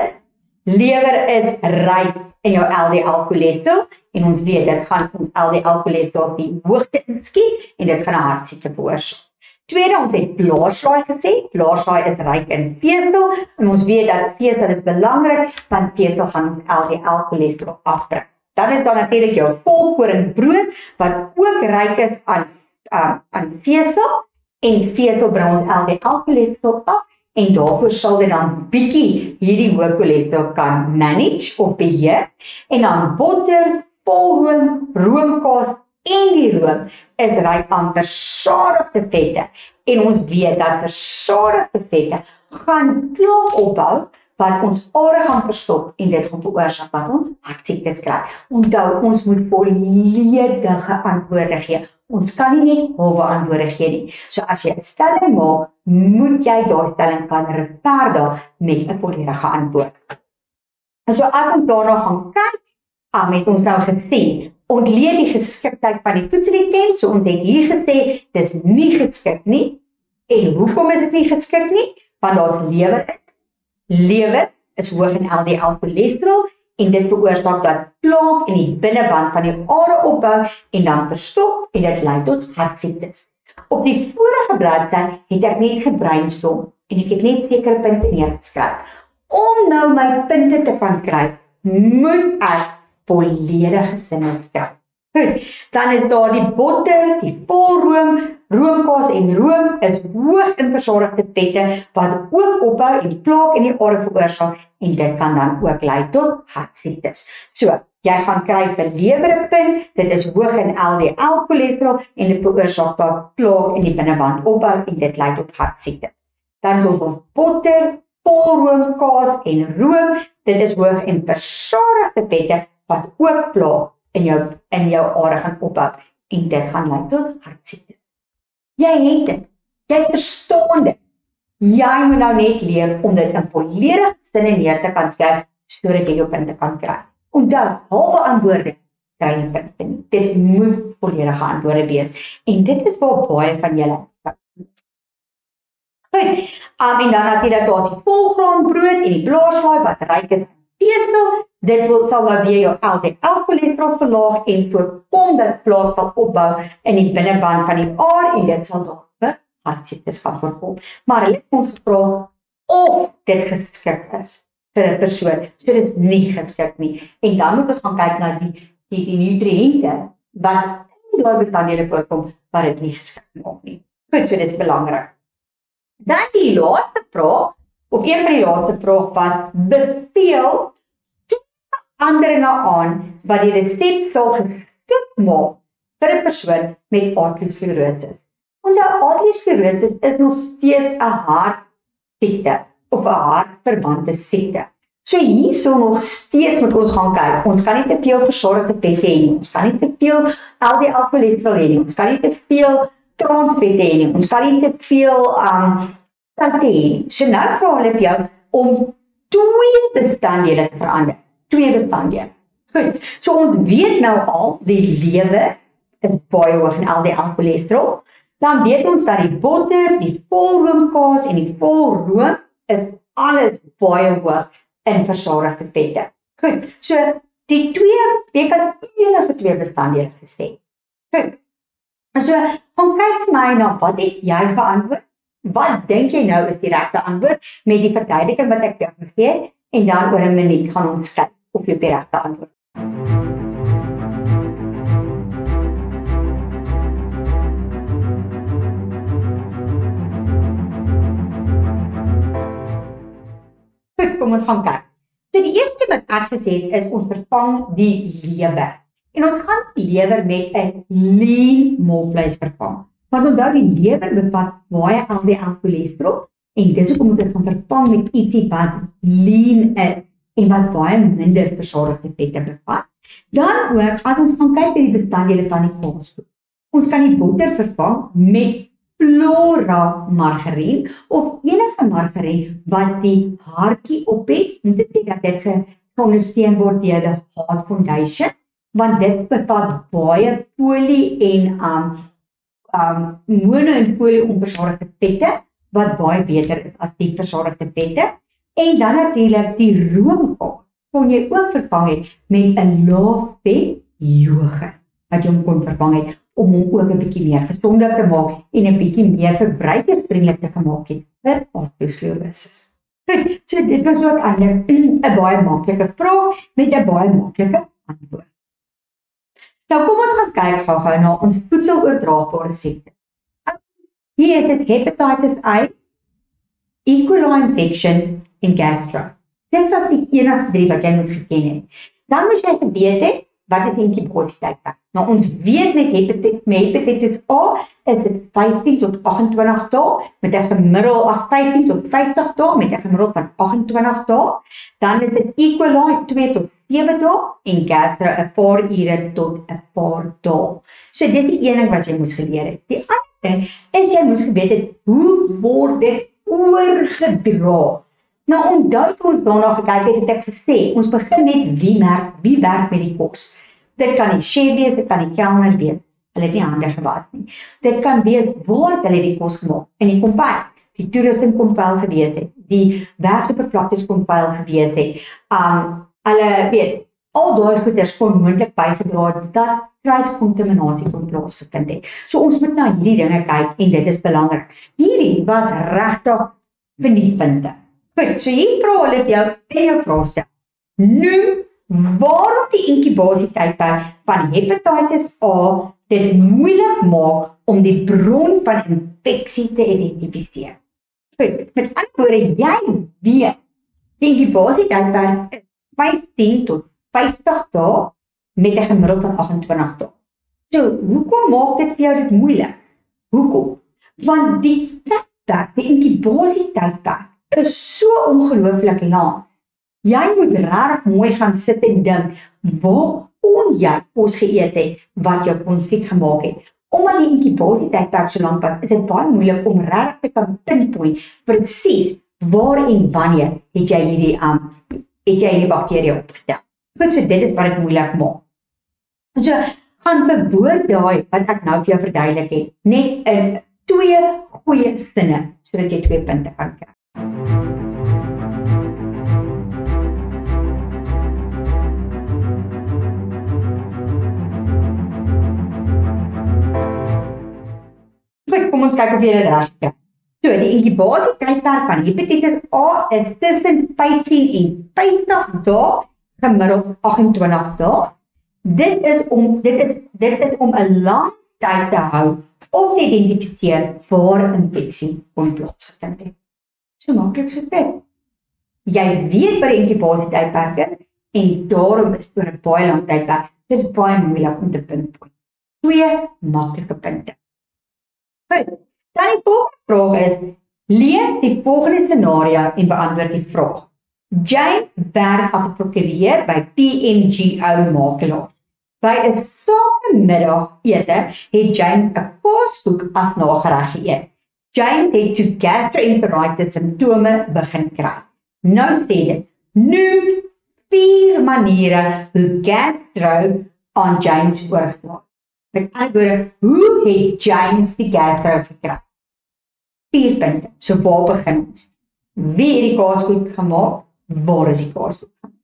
Lewer is ryk in jou LDL-cholesterol en ons weet dit gaan ons LDL-cholesterol op die hoogte inskiet en dit gaan 'n hartsiekte veroorsaak. Tweede, ons het blaarslaai gesê. Blaarslaai is ryk in vesel en ons weet dat vesel is belangrik want vesel gaan ons LDL-cholesterol afdruk. Dan is daar natuurlik jou volkoringbrood wat ook ryk is aan vesel en vesel bring ons LDL-cholesterol af. En daarvoor sal dit dan bietjie hierdie hoë cholesterol kan manage of beheer. En dan botter, volroom, roomkaas en die room is ryk aan versadigde vette. En ons weet dat versadigde vette gaan plaag opbou wat ons are gaan verstop en dit gaan veroorsaak dat ons hartsiektes kry. Onthou, ons moet volledige antwoorde gee. Ons kan nie net halwe antwoorde gee nie. So as jy 'n stelling maak, moet jy daai stelling kan regverdig met 'n volledige antwoord. En so as ons daarna gaan kyk, het ons nou gesien, ontleed die geskiktheid van die voedselitem. So ons het hier gesê, dis nie geskik nie. En hoekom is dit nie geskik nie? Want daar's lewer in. Lewer is hoog in LDL-cholesterol en dit veroorsaak dat plaak in die binnewand van die are opbou en dan verstop en dit lei tot hartsiektes. Op die vorige bladsy het ek net gebrainstorm en ek het net sekere punte neergeskryf. Om nou my punte te kan kry, moet ek volledige sinne skryf. Goed, dan is daar die botter, die volroom, roomkaas en room is hoog in versadigde vette wat ook opbou en plaak in die are veroorsaak en dit kan dan ook lei tot hartsiektes. So, jy gaan kry vir lewer 'n punt, dit is hoog in LDL-cholesterol en dit veroorsaak dat plaak in die binnewand opbou en dit lei tot hartsiektes. Dan kom ons botter, volroom, kaas en room, dit is hoog in versadigde vette wat ook plaak in jou are gaan opbou en dit gaan lei tot hartsiektes. Jy het dit, jy verstaan dit. Jy moet nou net leer om dit in volledige sinne neer te kan skryf sodat jy jou punte kan kry. Onthou, halwe antwoorde kry jy punte nie. Dit moet volledige antwoorde wees en dit is waar baie van julle goed. En dan natuurlik daar die volgraanbrood en die blaarslaai wat ryk is in vesel. Dit sal nou weer jou LDL-cholesterol verlaag en voorkom dat plaak sal opbou in die binnewand van die are en dit sal daar hartsiektes gaan voorkom. Maar hulle het ons gevra of dit geskik is vir 'n persoon. So dit is nie geskik nie. En dan moet ons gaan kyk na die nutriënte wat in die bestanddele voorkom wat dit nie geskik maak nie. Goed, so dit is belangrik. Dan die laaste vraag, of een van die laaste vraag was, beveel ander aan wat die resep sal geskik maak vir 'n persoon met arteriesklerose. Omdat arteriesklerose is nog steeds 'n hartsiekte of 'n hartverwante siekte. So hier sal nog steeds moet ons gaan kyk. Ons kan nie te veel versadigde vette hê nie. Ons kan nie te veel LDL-cholesterol hê nie. Ons kan nie te veel transvette hê nie. Ons kan nie te veel sout hê nie. So nou vra hulle jou om twee bestanddele te verander. Twee bestanddele. Goed, so ons weet nou al, die lewer is baie hoog in LDL cholesterol. Dan weet ons dat die botter, die volroomkaas en die volroom is alles baie hoog in versadigde vette. Goed, so die twee, jy kan enige twee bestanddele gesê. Goed, so gaan kyk vir my na wat het jy geantwoord? Wat dink jy nou is die regte antwoord met die verduideliking wat ek jou gegee het? En dan oor 'n minuut gaan ons kyk of jy die regte antwoord. Goed, kom ons gaan kyk. So die eerste wat ek gesê het is ons vervang die lewer. En ons gaan die lewer met 'n lean molvleis vervang. Want onthou die lewer bevat baie LDL cholesterol en dis hoekom ons dit gaan vervang met ietsie wat lean is en wat baie minder versadigde vette bevat. Dan ook as ons gaan kyk na die bestanddele van die kaas. Ons kan die botter vervang met Flora margarien of enige margarien wat die haartjie op het. Dit sê dat dit geondersteun word deur die Heart Foundation, want dit bevat baie folie en mono en folie onversadigde vette wat baie beter is as die versadigde vette. En dan natuurlik die roomkaas kon jy ook vervang het met 'n laagvet yoghurt wat jy kon vervang het om hom ook 'n bietjie meer gesonder te maak en 'n bietjie meer verbruikersvriendelik te gemaak het vir osteoporosis. Goed, so dit was ook eintlik 'n baie maklike vraag met 'n baie maklike antwoord. Nou kom ons gaan kyk gou-gou na ons voedseloordraagbare siektes. Hier is dit hepatitis A, E. coli infection en gastro. Dit was die enigste drie wat jy moet geken het. Dan moet jy geweet het wat is inkubasietydperk. Nou ons weet met hepatitis A is dit 15 tot 28 dae met 'n gemiddeld 15 tot 50 dae met 'n gemiddeld van 28 dae. Dan is dit E. coli 2 tot 7 dae en gastro 'n paar ure tot 'n paar dae. So dis die een ding wat jy moes geleer het. Die ander ding is jy moes geweet het hoe word dit oorgedra. Nou onthou toe ons daarna gekyk het ek gesê, ons begin net wie werk met die kos. Dit kan die chef wees, dit kan die kelner wees. Hulle het nie hande gewas nie. Dit kan wees waar hulle die kos gemaak. In die kompas, die toerusting kon vuil gewees het. Die werksoppervlaktes kon vuil gewees het. Hulle weet, al daai goeders kon moontlik bygedra het dat kruiskontaminasie kon plaasgevind het. So ons moet na hierdie dinge kyk en dit is belangrik. Hierdie was regtig vernietpunte. Goed, so hier vra hulle jou en jou vraestel. Noem waarom die inkubasietydperk van hepatitis A dit moeilik maak om die bron van infeksie te identifiseer. Goed, met ander woorde, jy weet, die inkubasietydperk is 15 tot 50 dae met 'n gemiddeld van 28 dae. So, hoekom maak dit vir jou dit moeilik? Hoekom? Want die tydperk, die inkubasietydperk is so ongelooflik lank. Jy moet regtig mooi gaan sit en dink, waar kon jy kos geëet het wat jou kon siek gemaak het? Omdat die inkubasietydperk so lank was, is dit baie moeilik om regtig te kan pinpoint presies waar en wanneer het jy hierdie bakterie opgetel. Goed, so dit is wat dit moeilik maak. So, gaan verwoord daai wat ek nou vir jou verduidelik het, net in 2 goeie sinne, sodat jy 2 punte kan kry. Goed, kom ons kyk of jy dit reg kry. So, die inkubasietydperk van hepatitis A is tussen 15 en 50 dae, gemiddeld 28 dae. Dit is om 'n lang tyd te hou om te identifiseer waar infeksie kon plaasvind het. So maklik so dit. Jy weet wat die inkubasietydperk is en daarom is dit oor 'n baie lang tydperk. Dit is baie moeilik om te pinpoint. 2 maklike punte. Goed, dan die volgende vraag is, lees die volgende scenario en beantwoord die vraag. James werk as 'n prokureur by PMGO makelaar. By 'n sakemiddagete het James 'n kaaskoek as nagereg geëet. James het toe gastroenteritis simptome begin kry. Nou sê dit, noem 4 maniere hoe gastro aan James oorgedra. Met ander woorde, hoe het James die gastro gekry? 4 punte. So waar begin ons? Wie het die kaaskoek gemaak? Waar is die kaaskoek gemaak?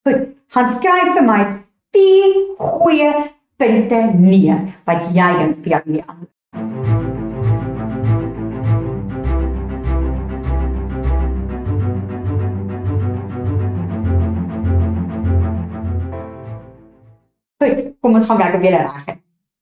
Goed, gaan skryf vir my 4 goeie punte neer, wat jy dink vir jou die ander. Goed, kom ons gaan kyk of jy reg is.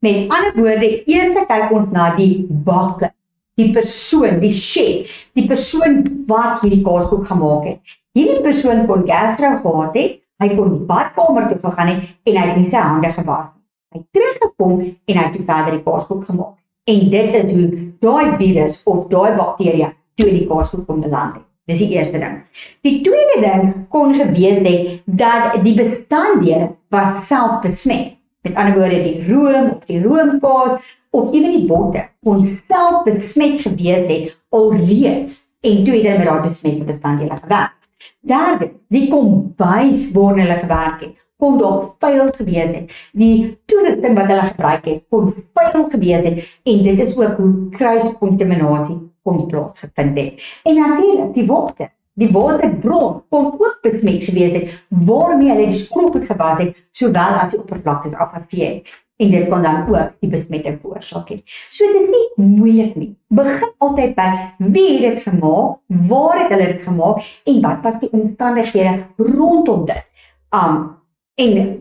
Met ander woorde, eers kyk ons na die bakker, die persoon, die chef, die persoon wat hierdie kaaskoek gemaak het. Hierdie persoon kon gastro gehad het, hy kon die badkamer toe gegaan het en hy het nie sy hande gewas nie. Hy het teruggekom en hy het toe verder die kaaskoek gemaak. En dit is hoe daai virus of daai bakteria toe in die kaaskoek kon beland het. Dis die eerste ding. Die tweede ding kon gewees het dat die bestanddele was self besmet. Met ander woorde, die room of die roomkaas of ewen die botte kon self besmet gewees het alreeds en toe het hulle met daai besmette bestanddele gewerk. Derde, die kombuis waarin hulle gewerk het, kon dalk vuil gewees het. Die toerusting wat hulle gebruik het, kon vuil gewees het en dit is ook hoe kruiskontaminasie kon plaasgevind het. En natuurlik, die waterbron kon ook besmet gewees het, waarmee hulle die skroopgoed gewas het, sowel as die oppervlaktes afgevee het. En dit kon dan ook die besmetting veroorsaak het. So dit is nie moeilik nie. Begin altyd by wie het dit gemaak, waar het hulle dit gemaak en wat was die omstandighede rondom dit. En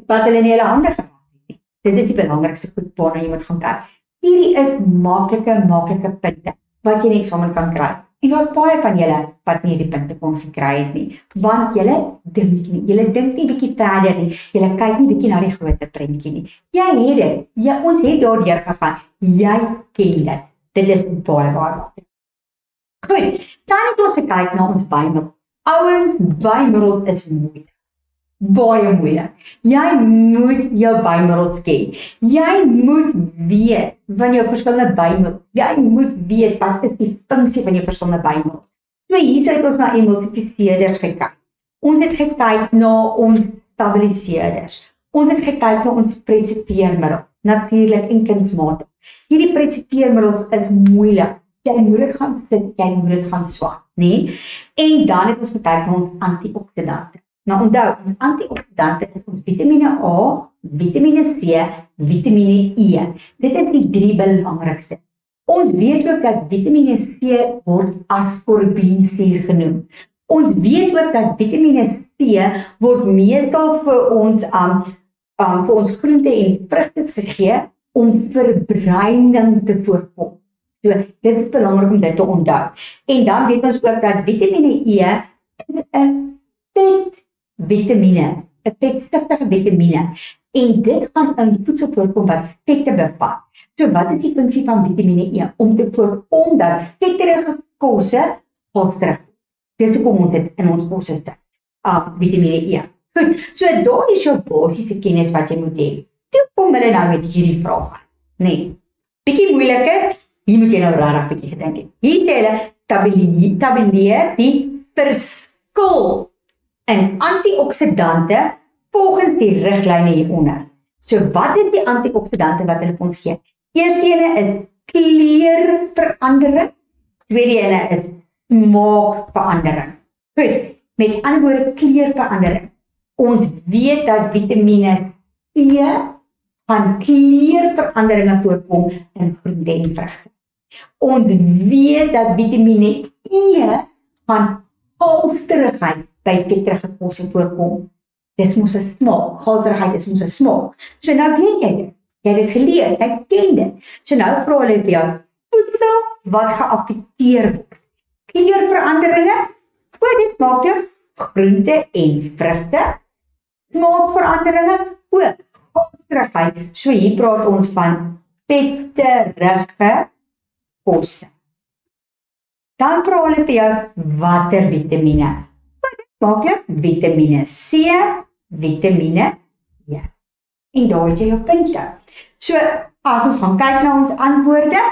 wat hulle in hulle hande gemaak het. Dit is die belangrikste goed waarna jy moet gaan kyk. Hierdie is maklike punte wat jy in eksamen kan kry. En daar's baie van julle wat nie die punte kon gekry het nie, want julle dink nie bietjie verder nie, julle kyk nie bietjie na die groter prentjie nie. Jy het dit, ons het daardeur gegaan, jy ken dit. Dit is baie belangrik. Goed, dan het ons gekyk na ons bymiddels. Ouens, bymiddels is moeilik. Baie moeilik. Jy moet jou bymiddels ken. Jy moet weet van jou verskillende bymiddels. Jy moet weet wat is die funksie van jou verskillende bymiddels. So hier het ons na emulsifiseerders gekyk. Ons het gekyk na ons stabiliseerders. Ons het gekyk na ons presipeermiddel, natuurlik en kunsmatig. Hierdie presipeermiddels is moeilik. Jy moet dit gaan sit, jy moet dit gaan swat, nee? En dan het ons gekyk na ons antioksidante. Nou onthou, ons antioksidante is ons vitamine A, vitamine C, vitamine E. Dit is die 3 belangrikste. Ons weet ook dat vitamine C word ascorbiensuur genoem. Ons weet ook dat vitamine C word meestal vir ons groente en vrugte gegee om verbreining te voorkom. So, dit is belangrik om dit te onthou. En dan weet ons ook dat vitamine E is 'n vitamine, 'n vetstigtige vitamine. En dit gaan in voedsel voorkom wat vette bevat. So wat is die funksie van vitamine E? Om te voorkom dat vetterige kosse halfterug. Dis hoekom ons dit in ons kosse sit. Vitamine E. Goed, so daar is jou basiese kennis wat jy moet hê. Toe kom hulle nou met hierdie vraag. Nee, bietjie moeiliker. Hier moet jy nou regtig bietjie gedink het. Hier sê hulle tabuleer die verskil in antioksidante volgens die riglyne hieronder. So wat is die antioksidante wat hulle ons gee? Eerste ene is kleurverandering, tweede ene is smaakverandering. Goed, met ander woorde kleurverandering. Ons weet dat vitamine C gaan kleurveranderinge voorkom in groente en vrugte. Ons weet dat vitamine E gaan halsterigheid by vetterige kosse voorkom. Dis mos 'n smaak, halterigheid is mos 'n smaak. So nou weet jy dit. Jy het dit geleer, jy ken dit. So nou vra hulle vir jou, voedsel wat geaffekteer word. Kleurveranderinge, dit maak jou groente en vrugte. Smaakveranderinge, ook halterigheid. So hier praat ons van vetterige kosse. Dan vra hulle vir jou watter vitamiene. Maak jy vitamine C, vitamine E. En daar het jy jou punte. So, as ons gaan kyk na ons antwoorde,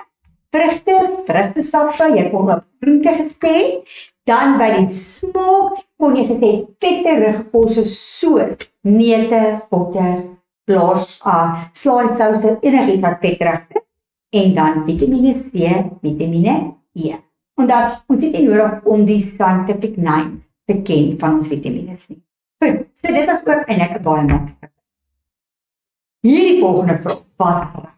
vrugtesappe, jy kon op groente gesê, Dan by die smaak kon jy gesê vetterige kosse soos neute, botter, slaaisouse, enigiets wat vetterig is. En dan Vitamine C, Vitamine E. En dan ons het nie nodig om die scientific name te ken van ons vitamines nie. Goed, so dit was ook eintlik 'n baie maklike. Hierdie volgende vraag was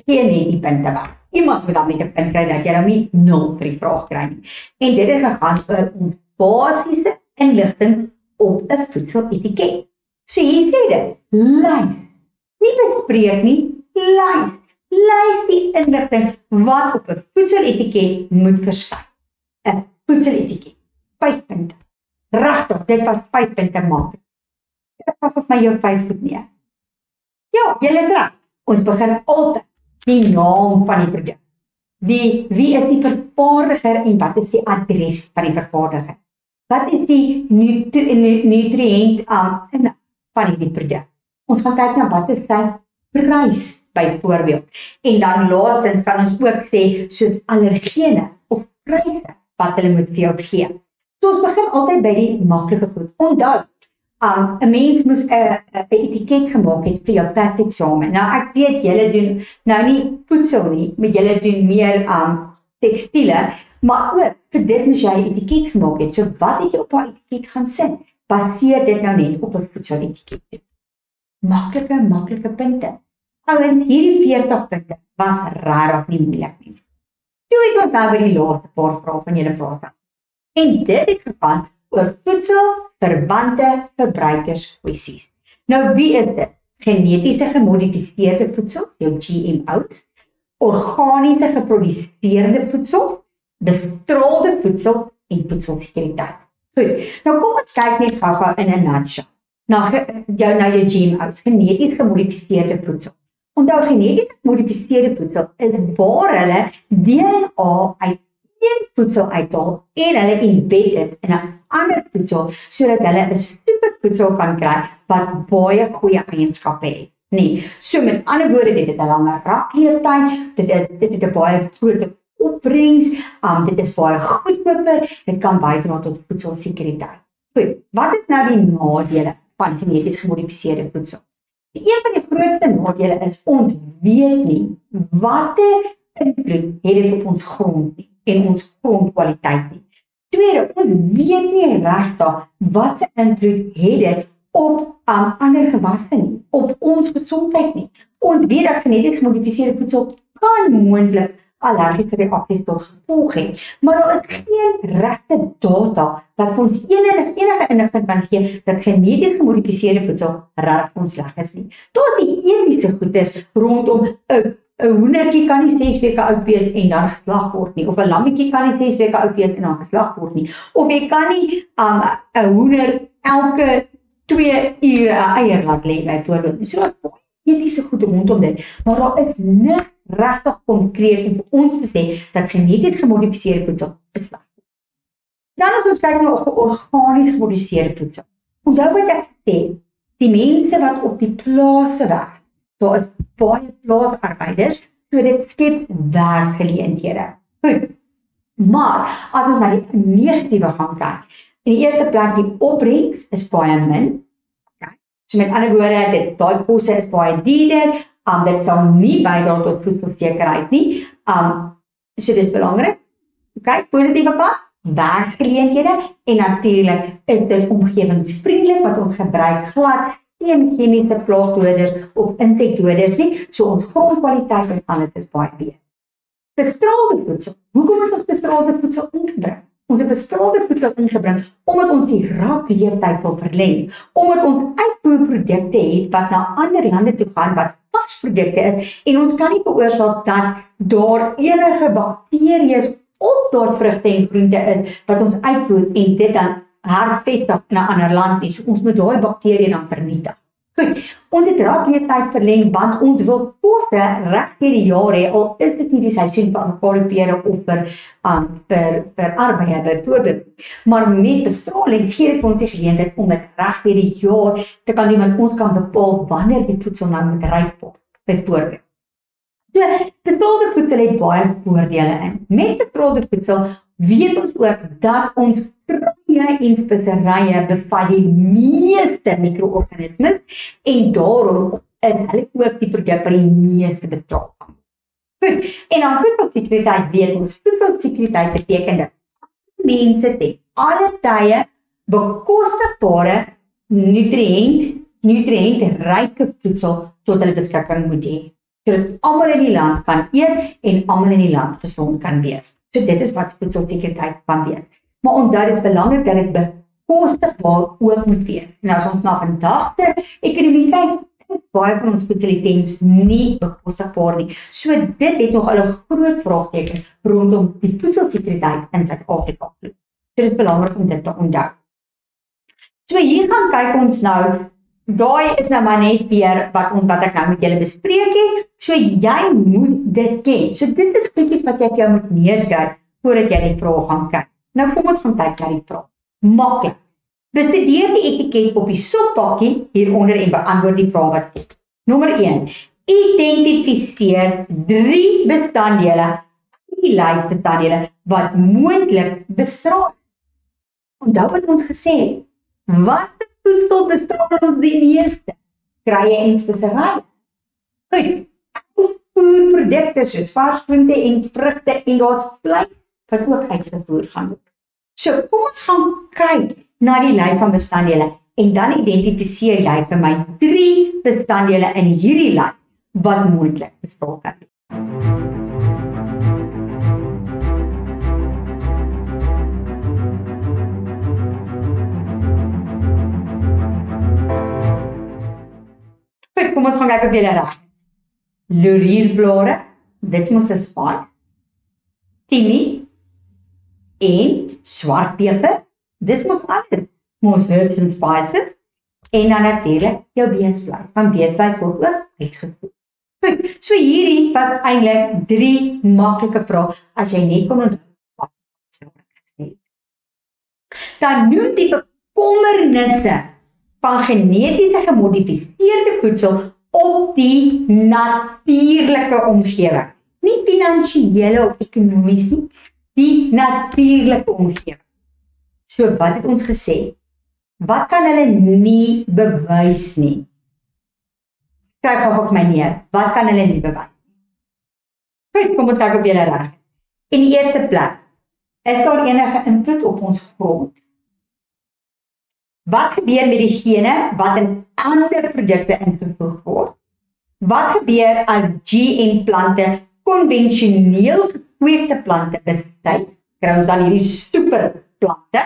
gee net die punte weg. Iemand moet dan met 'n punt kry dat jy nou nie 0 vir die vraag kry nie. En dit is gegaan oor ons basiese inligting op 'n voedseletiket. So hier sê dit, lys. Nie bespreek nie, lys. Lys die inligting wat op 'n voedseletiket moet verskyn. 'n Voedseletiket. 5 punte. Regtig, dit was 5 punte maak. Dit was op my jou 5 voet neer. Ja, julle is reg. Ons begin altyd die naam van die produk. Wie is die vervaardiger en wat is die adres van die vervaardiger? Wat is die nutriënt van die produk? Ons gaan kyk na wat is sy prys byvoorbeeld. En dan laastens kan ons ook sê soos allergene of pryse wat hulle moet vir jou gee. So ons begin altyd by die maklike goed. Onthou, 'n mens moes 'n etiket gemaak het vir jou perfeksamen. Nou ek weet julle doen nou nie voedsel nie, maar julle doen meer tekstiele, maar ook vir dit moes jy 'n etiket gemaak het. So wat het jy op daai etiket gaan sit? Baseer dit nou net op 'n voedseletiket. Maklike punte. Ouens, hierdie 40 punte was rarig nie moeilik nie. Toe het ons nou by die laaste paar vrae van julle vrae. En dit het gegaan oor voedselverwante verbruikerskwessies. Nou wie is dit? Genetiese gemodifiseerde voedsel, jou GMO's, organiese geproduseerde voedsel, bestraalde voedsel en voedselsekuriteit. Goed, nou kom ons kyk net gou in 'n nutshell. Na jou GMO's, geneties gemodifiseerde voedsel. Onthou, geneties gemodifiseerde voedsel is waar hulle DNA uit een voedsel uithaal en hulle embed dit in 'n ander voedsel sodat hulle 'n supervoedsel kan kry wat baie goeie eienskappe het. Nee, so met ander woorde, dit het 'n langer rakleeftyd, dit het 'n baie groot opbrengs, dit is baie goedkoper, dit kan bydra tot voedselsekuriteit. Goed, wat is nou die nadele van geneties gemodifiseerde voedsel? Een van die grootste nadele is ons weet nie watter invloed het dit op ons grond nie en ons grondkwaliteit nie. Tweede, ons weet nie regtig wat se invloed het dit op ander gewasse nie, op ons gesondheid nie. Ons weet dat geneties gemodifiseerde voedsel kan moontlik allergiese reaksies tot gevolg het, maar daar is geen regte data wat vir ons enige inligting kan gee dat geneties gemodifiseerde voedsel reg vir ons sleg is nie. Daar is die etiese goedes rondom 'n hoendertjie kan nie 6 weke oud wees en dan geslag word nie, of 'n lammetjie kan nie 6 weke oud wees en dan geslag word nie, of jy kan nie 'n hoender elke 2 ure 'n eier laat lê byvoorbeeld. So daar's baie etiese goed rondom dit, maar daar is niks regtig konkreet om vir ons te sê dat geneties gemodifiseerde voedsel bestaan. Dan as ons kyk na organies geproduseerde voedsel. Onthou wat ek sê, die mense wat op die plase werk, daar is baie plaasarbeiders, so dit skep werksgeleenthede. Goed, maar as ons na die negatiewe gaan kyk, in die eerste plek die opbrengs is baie min. Okay. So met ander woorde, daai kosse is baie duurder, dit sal nie bydra tot voedselsekerheid nie. So dit is belangrik. Okay, positiewe kant, werksgeleenthede en natuurlik is dit omgewingsvriendelik wat ons gebruik glad geen chemiese plaagdoders of insektedoders nie, so ons grondkwaliteit en alles is baie beter. Bestraalde voedsel. Hoekom het ons bestraalde voedsel ingebring? Ons het bestraalde voedsel ingebring omdat ons die rakleeftyd wil verleng, omdat ons uitvoerprodukte het wat na ander lande toe gaan wat varsprodukte is en ons kan nie veroorsaak dat daar enige bakterieë op daardie vrugte en groente is wat ons uitvoer en dit dan hervestig in 'n ander land nie. So ons moet daai bakterieë dan vernietig. Goed, ons het rakleeftyd verleng want ons wil kosse reg deur die jaar hê, al is dit nie die seisoen van pere of vir arbeid byvoorbeeld. Maar met bestraling gee dit ons die geleentheid om dit reg deur die jaar te kan doen, want ons kan bepaal wanneer die voedsel nou moet ryp word, byvoorbeeld. So, bestrålde voedsel het baie voordele in. Met bestrålde voedsel weet ons ook dat ons kruie en speserye bevat die meeste micro-organismes en daarom is hulle ook die produk wat die meeste bestraal. Goed, en dan voedselsekuriteit weet ons, voedselsekuriteit beteken dat mense ten alle tye bekostigbare nutriëntryke voedsel tot hulle beskikking moet hê, sodat almal in die land kan eet en almal in die land gesond kan wees. So dit is wat voedselsekuriteit kan wees. Maar onthou dit is belangrik dat dit bekostigbaar ook moet wees. En as ons na vandag se ekonomie kyk, baie van ons voedselitems nie bekostigbaar nie. So dit het nog 'n groot vraagteken rondom die voedselsekuriteit in Suid-Afrika. So dit is belangrik om dit te onthou. So hier gaan kyk ons nou, daai is nou maar net weer wat ek nou met julle bespreek het. So jy moet dit ken. So dit is goedjies wat ek jou moet neerskryf voordat jy die vraag gaan kyk. Nou kom ons gaan kyk na die vraag. Maklik. Bestudeer die etiket op die soppakkie hieronder en beantwoord die vraag wat het. Nommer 1. Identifiseer 3 bestanddele, die lysbestanddele wat moontlik bestraal. Onthou wat ons gesê het. Wat voedsel bestraal ons die meeste? Kruie en speserye. Goed. Voerprodukte soos vars groente en vrugte en daar's vleis wat ook uitgevoer gaan word. So kom ons gaan kyk na die lys van bestanddele en dan identifiseer jy vir my 3 bestanddele in hierdie lys wat moontlik bestraal kan wees. Goed, kom ons gaan kyk of jy reg is. Laurierblare, dit moet 'n spaar. Timie en swartpeper. Dis mos alles. Mos herbs and spices. En dan natuurlik jou beesvleis. Van beesvleis word ook uitgevoer. Goed, so hierdie was eintlik 3 maklike vrae as jy net kon onthou wat gesê het. Dan noem die bekommernisse van geneties gemodifiseerde voedsel op die natuurlike omgewing. Nie finansiële of ekonomies nie, die natuurlike omgewing. So wat het ons gesê? Wat kan hulle nie bewys nie? Skryf gou op my neer. Wat kan hulle nie bewys nie? Goed, kom ons kyk op julle reg. In die eerste plek, is daar enige invloed op ons grond? Wat gebeur met diegene wat in ander produkte ingevoeg word? Wat gebeur as GM plante konvensioneel gekweekte plante bestry? Kry ons dan hierdie superplante?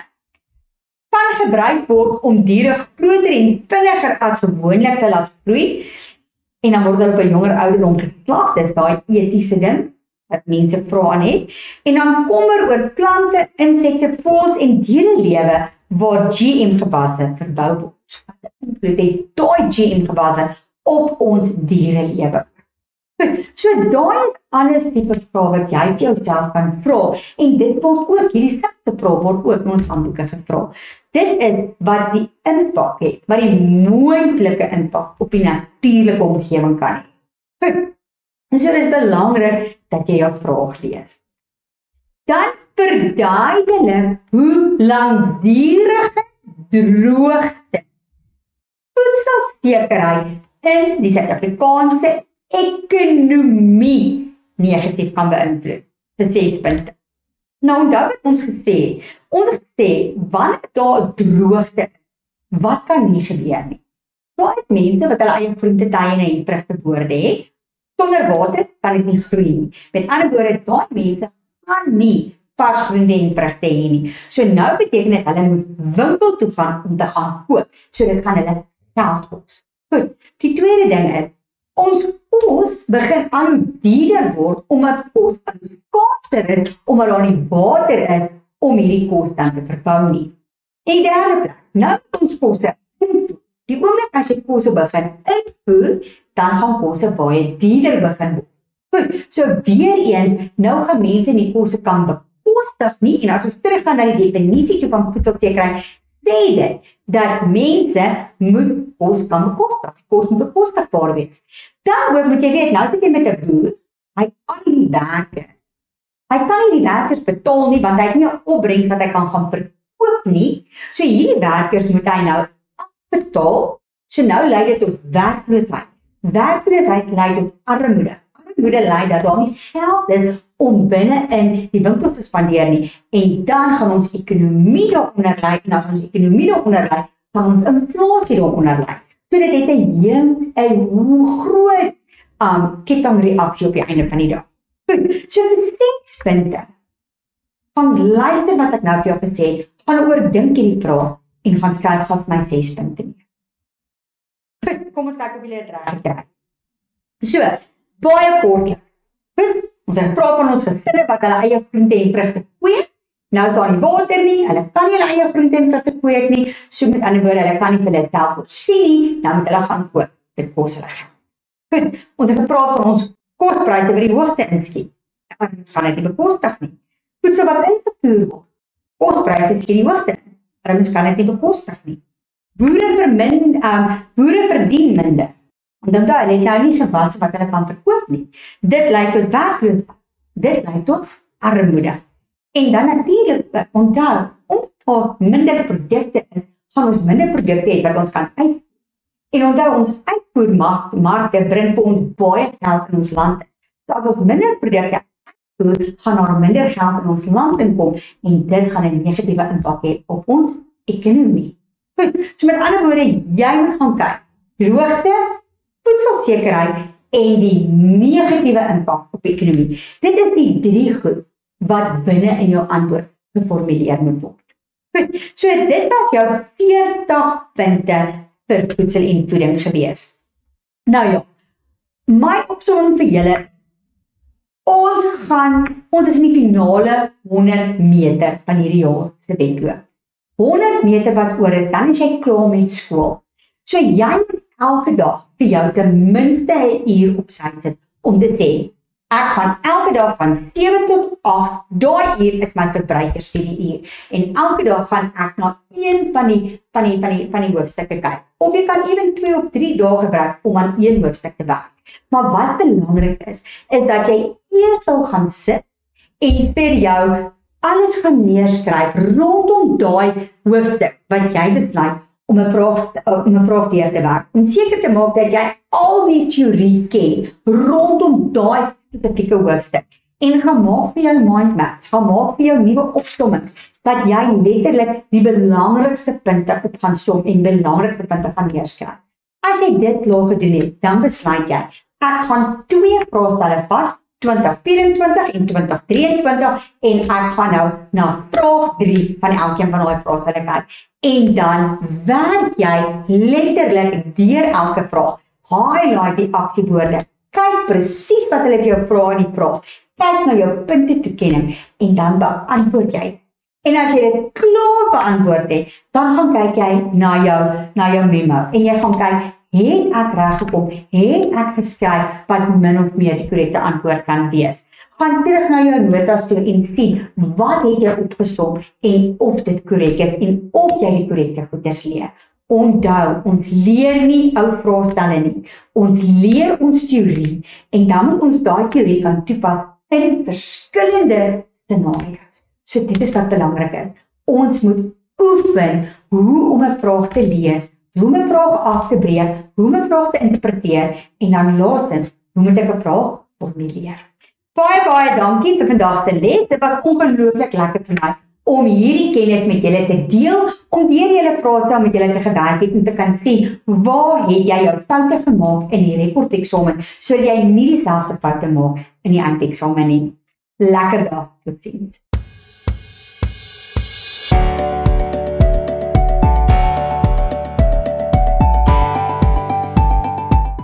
Kan gebruik word om diere groter en vinniger as gewoonlik te laat groei en dan word op 'n jonger ouderdom geslag. Dis daai etiese ding wat mense vra aan het. En dan kom oor plante, insekte, voëls en dierelewe waar GM gewasse verbou word. Wat invloed het daai GM gewasse op ons dierelewe? So daai is alles tipe vrae wat jy vir jouself kan vra en dit word ook hierdie selfde vrae word ook in ons handboeke gevra. Dit is wat die impak het, wat die moontlike impak op die natuurlike omgewing kan hê. En so is belangrik dat jy jou vraag lees. Dan verduidelik hoe langdurige droogte voedselsekerheid in die Suid-Afrikaanse ekonomie negatief kan beïnvloed. Dis 6 punte. Nou onthou wat ons gesê het. Ons het gesê, wanneer daar droogte is, wat kan nie gebeur nie? Daar is mense wat hulle eie groentetuine en vrugteboorde het. Sonder water kan dit nie groei nie. Met ander woorde, daai mense gaan nie vars groente en vrugte hê nie. So nou beteken dit hulle moet winkel toe gaan om te gaan koop. So dit gaan hulle geld kos. Goed. Die tweede ding is, ons kos begin al hoe duurder word omdat kos skaarser is, omdat daar nie water is om hierdie kos dan te verbou nie. En die derde plek, nou moet ons kosse invoer. Die oomblik as jy kosse begin invoer, dan gaan kosse baie duurder begin word. Goed, so weer eens, nou gaan mense nie kosse kan bekostig nie, en as ons teruggaan na die definisie toe van voedselsekerheid, sê dit dat mense moet kos kan bekostig. Kos moet bekostigbaar wees. Dan ook moet jy weet, nou sit jy met 'n boer hy al die werkers. Hy kan nie die werkers betaal nie, want hy het nie 'n opbrengs wat hy kan gaan verkoop nie. So hierdie werkers moet hy nou afbetaal. So nou lei dit tot werkloosheid. Werkloosheid lei tot armoede. Armoede lei dat daar nie geld is om binne in die winkels te spandeer nie. En dan gaan ons ekonomie daaronder lei, en as ons ekonomie daaronder lei, gaan ons inflasie daaronder lei. So dit het 'n groot kettingreaksie op die einde van die dag. Goed, so vir 6 punte. Gaan luister wat ek nou vir jou gesê het, gaan oordink hierdie vraag en gaan skryf vir my 6 punte neer. Goed, kom ons kyk of julle dit reg gekry het. So, baie kortliks. Goed, ons het gepraat van ons gesinne wat hulle eie groente en vrugte kweek. Nou is daar nie water nie, hulle kan nie hulle eie groente en vrugte kweek nie, so met ander woorde, hulle kan nie vir hulle self voorsien nie, dan moet hulle gaan koop. Dit kos hulle geld. Goed, ons het gepraat van ons kospryse wat die hoogte inskiet. Ons kan dit nie bekostig nie. Voedsel wat ingevoer word, kospryse skiet die hoogte in. Ons kan dit nie bekostig nie. Boere verdien minder. Omdat hulle het nou nie gewasse wat hulle kan verkoop nie. Dit lei tot werkloosheid. Dit lei tot armoede. En dan natuurlik, onthou, omdat minder produkte is, gaan ons minder produkte hê wat ons kan uitvoer. En onthou, ons uitvoermarkte bring vir ons baie geld in ons land. So as ons minder produkte uitvoer, gaan daar minder geld in ons land inkom en dit gaan 'n negatiewe impak hê op ons ekonomie. Goed, so met ander woorde, jy moet gaan kyk. Droogte, voedselsekerheid en die negatiewe impak op die ekonomie. Dit is die 3 goed wat binne in jou antwoord geformuleer moet word. Goed, so dit was jou 40 punte vir voedsel en voeding gewees. Nou ja, my opsomming vir julle, ons is in die finale 100 meter van hierdie jaar se wedloop. 100 meter wat oor is, dan is jy klaar met skool. So jy moet elke dag vir jou ten minste 'n uur op sy sit om te sê, ek gaan elke dag van 7 tot 8, daai uur is my verbruikersstudie uur. En elke dag gaan ek na een van die hoofstukke kyk. Of jy kan ewen 2 of 3 dae gebruik om aan een hoofstuk te werk. Maar wat belangrik is dat jy eers sal gaan sit en vir jou alles gaan neerskryf rondom daai hoofstuk wat jy besluit om 'n vraag deur te werk. Om seker te maak dat jy al die teorie ken rondom daai spesifieke hoofstuk. En gaan maak vir jou mind maps, gaan maak vir jou nuwe opsommings, dat jy letterlik die belangrikste punte op gaan som en belangrikste punte gaan neerskryf. As jy dit klaar gedoen het, dan besluit jy, ek gaan 2 vraestelle vat, 2024 en 2023, en ek gaan nou na vraag 3 van elkeen van daai vraestelle kyk. En dan werk jy letterlik deur elke vraag. Highlight die aksiewoorde. Kyk presies wat hulle vir jou vra in die vraag. Kyk na jou punte toekenning en dan beantwoord jy. En as jy dit klaar beantwoord het, dan gaan kyk jy na jou memo en jy gaan kyk, het ek reg gekom? Het ek geskryf wat min of meer die korrekte antwoord kan wees? Gaan terug na jou notas toe en sien wat het jy opgesom en of dit korrek is en of jy die korrekte goeders leer. Onthou, ons leer nie ou vraestelle nie. Ons leer ons teorie en dan moet ons daai teorie kan toepas in verskillende scenario's. So dit is wat belangrik is. Ons moet oefen hoe om 'n vraag te lees, hoe om 'n vraag af te breek, hoe om 'n vraag te interpreteer en dan laastens, hoe moet ek 'n vraag formuleer. Baie dankie vir vandag se les. Dit was ongelooflik lekker vir my om hierdie kennis met julle te deel, om deur julle vraestel met julle te gewerk het en te kan sien waar het jy jou foute gemaak in die rapporteksamen, sodat jy nie dieselfde foute maak in die eindeksamen nie. Lekker dag, totsiens.